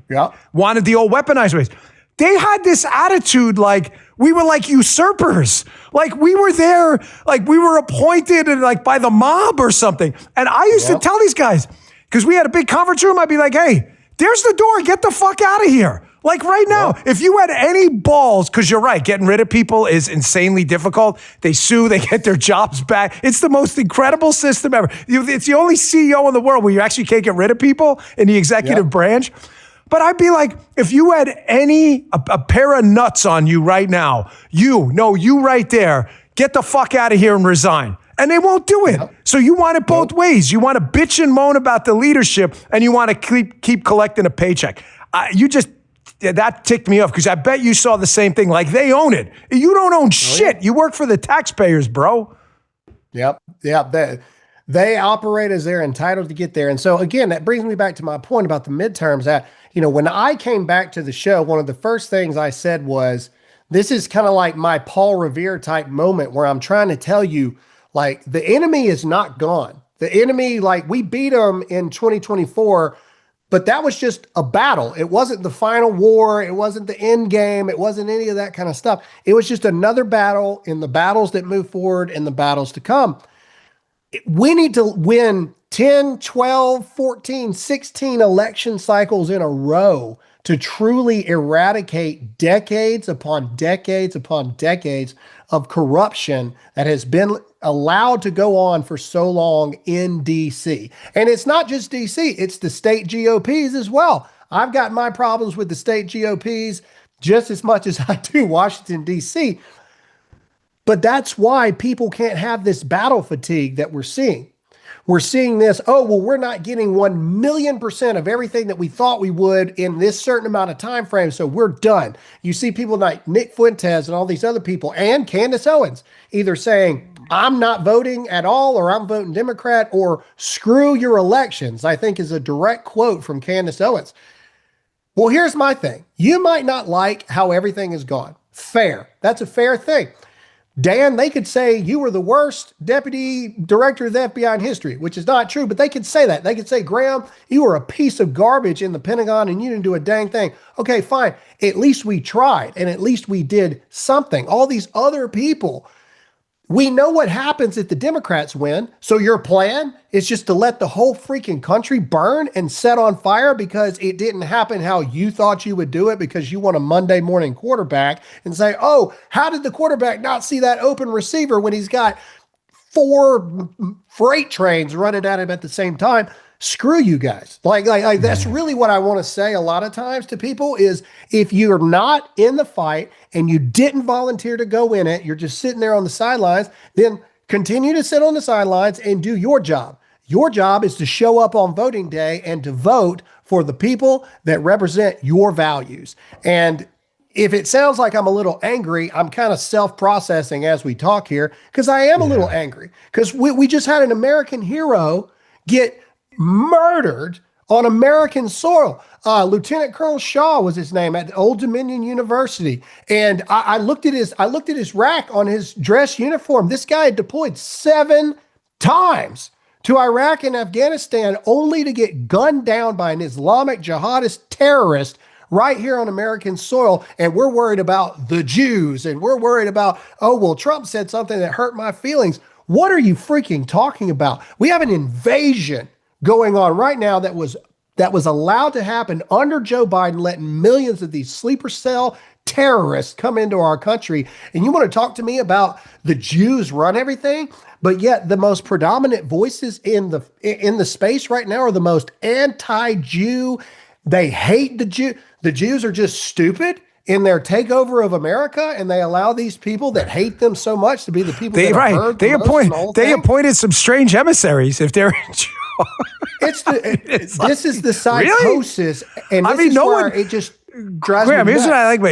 wanted the old weaponized ways. They had this attitude like we were like usurpers. Like we were there, like we were appointed and like by the mob or something. And I used to tell these guys, because we had a big conference room, I'd be like, hey, there's the door. Get the fuck out of here. Like right now, if you had any balls, because you're right, getting rid of people is insanely difficult. They sue, they get their jobs back. It's the most incredible system ever. It's the only CEO in the world where you actually can't get rid of people in the executive branch. But I'd be like, if you had a pair of nuts on you right now, you right there, get the fuck out of here and resign. And they won't do it. So you want it both ways. You want to bitch and moan about the leadership, and you want to keep collecting a paycheck. That ticked me off, because I bet you saw the same thing. Like, they own it. You don't own shit. You work for the taxpayers, bro. Yep. They operate as they're entitled to get there. And so again, that brings me back to my point about the midterms, that, when I came back to the show, one of the first things I said was, this is kind of like my Paul Revere type moment where I'm trying to tell you, like, the enemy is not gone. The enemy, like we beat them in 2024, but that was just a battle. It wasn't the final war. It wasn't the end game. It wasn't any of that kind of stuff. It was just another battle in the battles that move forward and the battles to come. We need to win 10, 12, 14, 16 election cycles in a row to truly eradicate decades upon decades upon decades of corruption that has been allowed to go on for so long in DC. And it's not just DC, it's the state GOPs as well. I've got my problems with the state GOPs just as much as I do Washington, DC. But that's why people can't have this battle fatigue that we're seeing. We're seeing this, oh, well, we're not getting 1,000,000% of everything that we thought we would in this certain amount of time frame, so we're done. You see people like Nick Fuentes and all these other people and Candace Owens either saying, I'm not voting at all, or I'm voting Democrat, or screw your elections, I think is a direct quote from Candace Owens. Well, here's my thing. You might not like how everything has gone. Fair. That's a fair thing. Dan, they could say you were the worst deputy director of the FBI in history, which is not true, but they could say that. They could say, Graham, you were a piece of garbage in the Pentagon and you didn't do a dang thing. Okay, fine. At least we tried, and at least we did something. All these other people, we know what happens if the Democrats win. So your plan is just to let the whole freaking country burn and set on fire because it didn't happen how you thought you would do it because you want a Monday morning quarterback and say, oh, how did the quarterback not see that open receiver when he's got 4 freight trains running at him at the same time? Screw you guys. Like that's really what I want to say a lot of times to people is if you're not in the fight and you didn't volunteer to go in it, you're just sitting there on the sidelines, then continue to sit on the sidelines and do your job. Your job is to show up on voting day and to vote for the people that represent your values. And if it sounds like I'm a little angry, I'm kind of self-processing as we talk here because I am a little angry because we just had an American hero get murdered on American soil. Lieutenant Colonel Shaw was his name at Old Dominion University. And I looked at his rack on his dress uniform. This guy had deployed 7 times to Iraq and Afghanistan only to get gunned down by an Islamic jihadist terrorist right here on American soil. And we're worried about the Jews and we're worried about, oh, well, Trump said something that hurt my feelings. What are you freaking talking about? We have an invasion going on right now that was allowed to happen under Joe Biden, letting millions of these sleeper cell terrorists come into our country. And you want to talk to me about the Jews run everything? But yet the most predominant voices in the space right now are the most anti-Jew. They hate the Jew. The Jews are just stupid in their takeover of America, and they allow these people that hate them so much to be the people that are heard the most. They appointed some strange emissaries if they're this is the psychosis, really? And this is no where one, it just drives Graham, me here's nuts. what I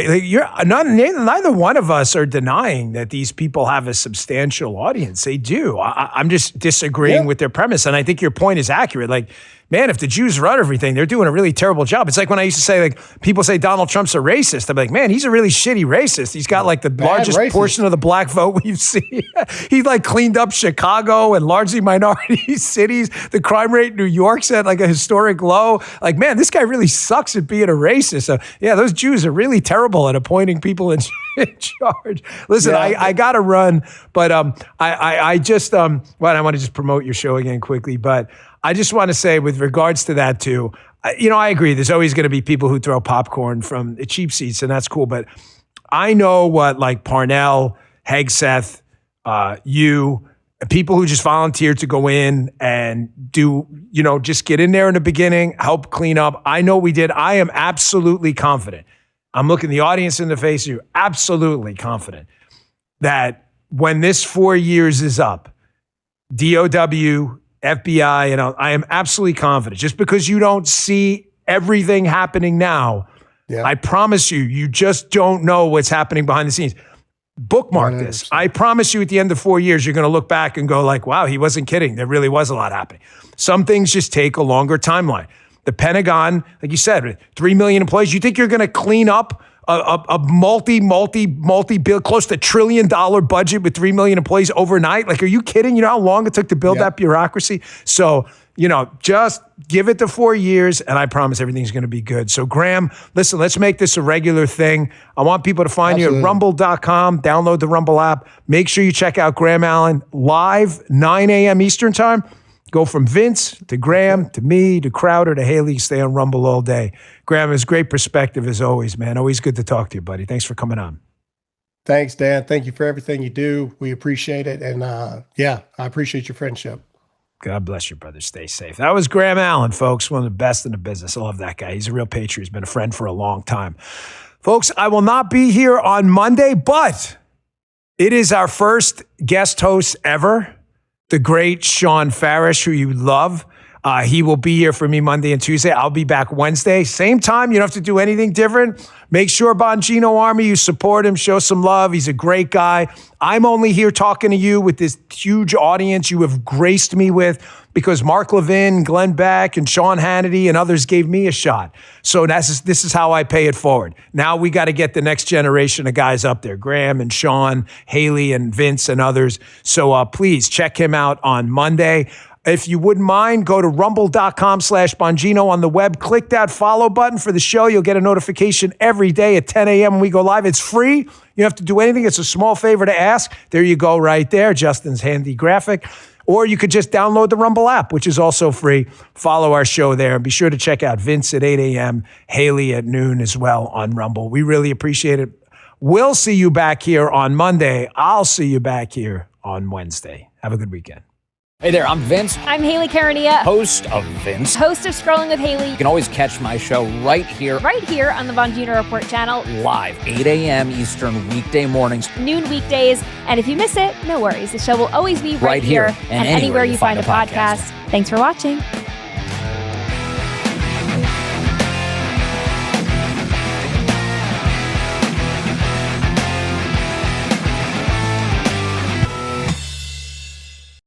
like. Neither one of us are denying that these people have a substantial audience. They do. I'm just disagreeing with their premise, and I think your point is accurate. Like, man, if the Jews run everything, they're doing a really terrible job. It's like when I used to say, like, people say Donald Trump's a racist. I'm like, man, he's a really shitty racist. He's got like the largest portion of the black vote we've seen. He like cleaned up Chicago and largely minority cities. The crime rate in New York's at like a historic low. Like, man, this guy really sucks at being a racist. So yeah, those Jews are really terrible at appointing people in charge. Listen, I got to run, but I just, I want to just promote your show again quickly, but I just want to say with regards to that too, I agree. There's always going to be people who throw popcorn from the cheap seats, and that's cool. But I know what like Parnell, Hegseth, you, people who just volunteered to go in and do, just get in there in the beginning, help clean up. I know we did. I am absolutely confident. I'm looking the audience in the face. You're absolutely confident that when this 4 years is up, DOW, FBI, I am absolutely confident. Just because you don't see everything happening now, I promise you just don't know what's happening behind the scenes. Bookmark 100%. This. I promise you at the end of 4 years, you're going to look back and go like, wow, he wasn't kidding. There really was a lot happening. Some things just take a longer timeline. The Pentagon, like you said, 3 million employees. You think you're going to clean up a multi-bill, close to $1 trillion budget with 3 million employees overnight. Like, are you kidding? You know how long it took to build that bureaucracy? So, just give it the 4 years, and I promise everything's going to be good. So, Graham, listen, let's make this a regular thing. I want people to find you at rumble.com. Download the Rumble app. Make sure you check out Graham Allen live, 9 a.m. Eastern time. Go from Vince to Graham to me to Crowder to Haley. Stay on Rumble all day. Graham, it's great perspective as always, man. Always good to talk to you, buddy. Thanks for coming on. Thanks, Dan. Thank you for everything you do. We appreciate it. And I appreciate your friendship. God bless you, brother. Stay safe. That was Graham Allen, folks. One of the best in the business. I love that guy. He's a real patriot. He's been a friend for a long time. Folks, I will not be here on Monday, but it is our first guest host ever, the great Sean Farish, who you love. He will be here for me Monday and Tuesday. I'll be back Wednesday. Same time. You don't have to do anything different. Make sure, Bongino Army, you support him. Show some love. He's a great guy. I'm only here talking to you with this huge audience you have graced me with because Mark Levin, Glenn Beck, and Sean Hannity and others gave me a shot. So this is how I pay it forward. Now we got to get the next generation of guys up there. Graham and Sean, Haley and Vince and others. So please check him out on Monday. If you wouldn't mind, go to rumble.com/Bongino on the web. Click that follow button for the show. You'll get a notification every day at 10 a.m. when we go live. It's free. You don't have to do anything. It's a small favor to ask. There you go right there. Justin's handy graphic. Or you could just download the Rumble app, which is also free. Follow our show there. And be sure to check out Vince at 8 a.m., Haley at noon as well on Rumble. We really appreciate it. We'll see you back here on Monday. I'll see you back here on Wednesday. Have a good weekend. Hey there, I'm Vince. I'm Haley Carania, Host of Vince. Host of Scrolling with Haley. You can always catch my show right here on the Bongino Report channel. Live, 8 a.m. Eastern, weekday mornings. Noon weekdays. And if you miss it, no worries. The show will always be right here and anywhere you find a podcast. Thanks for watching.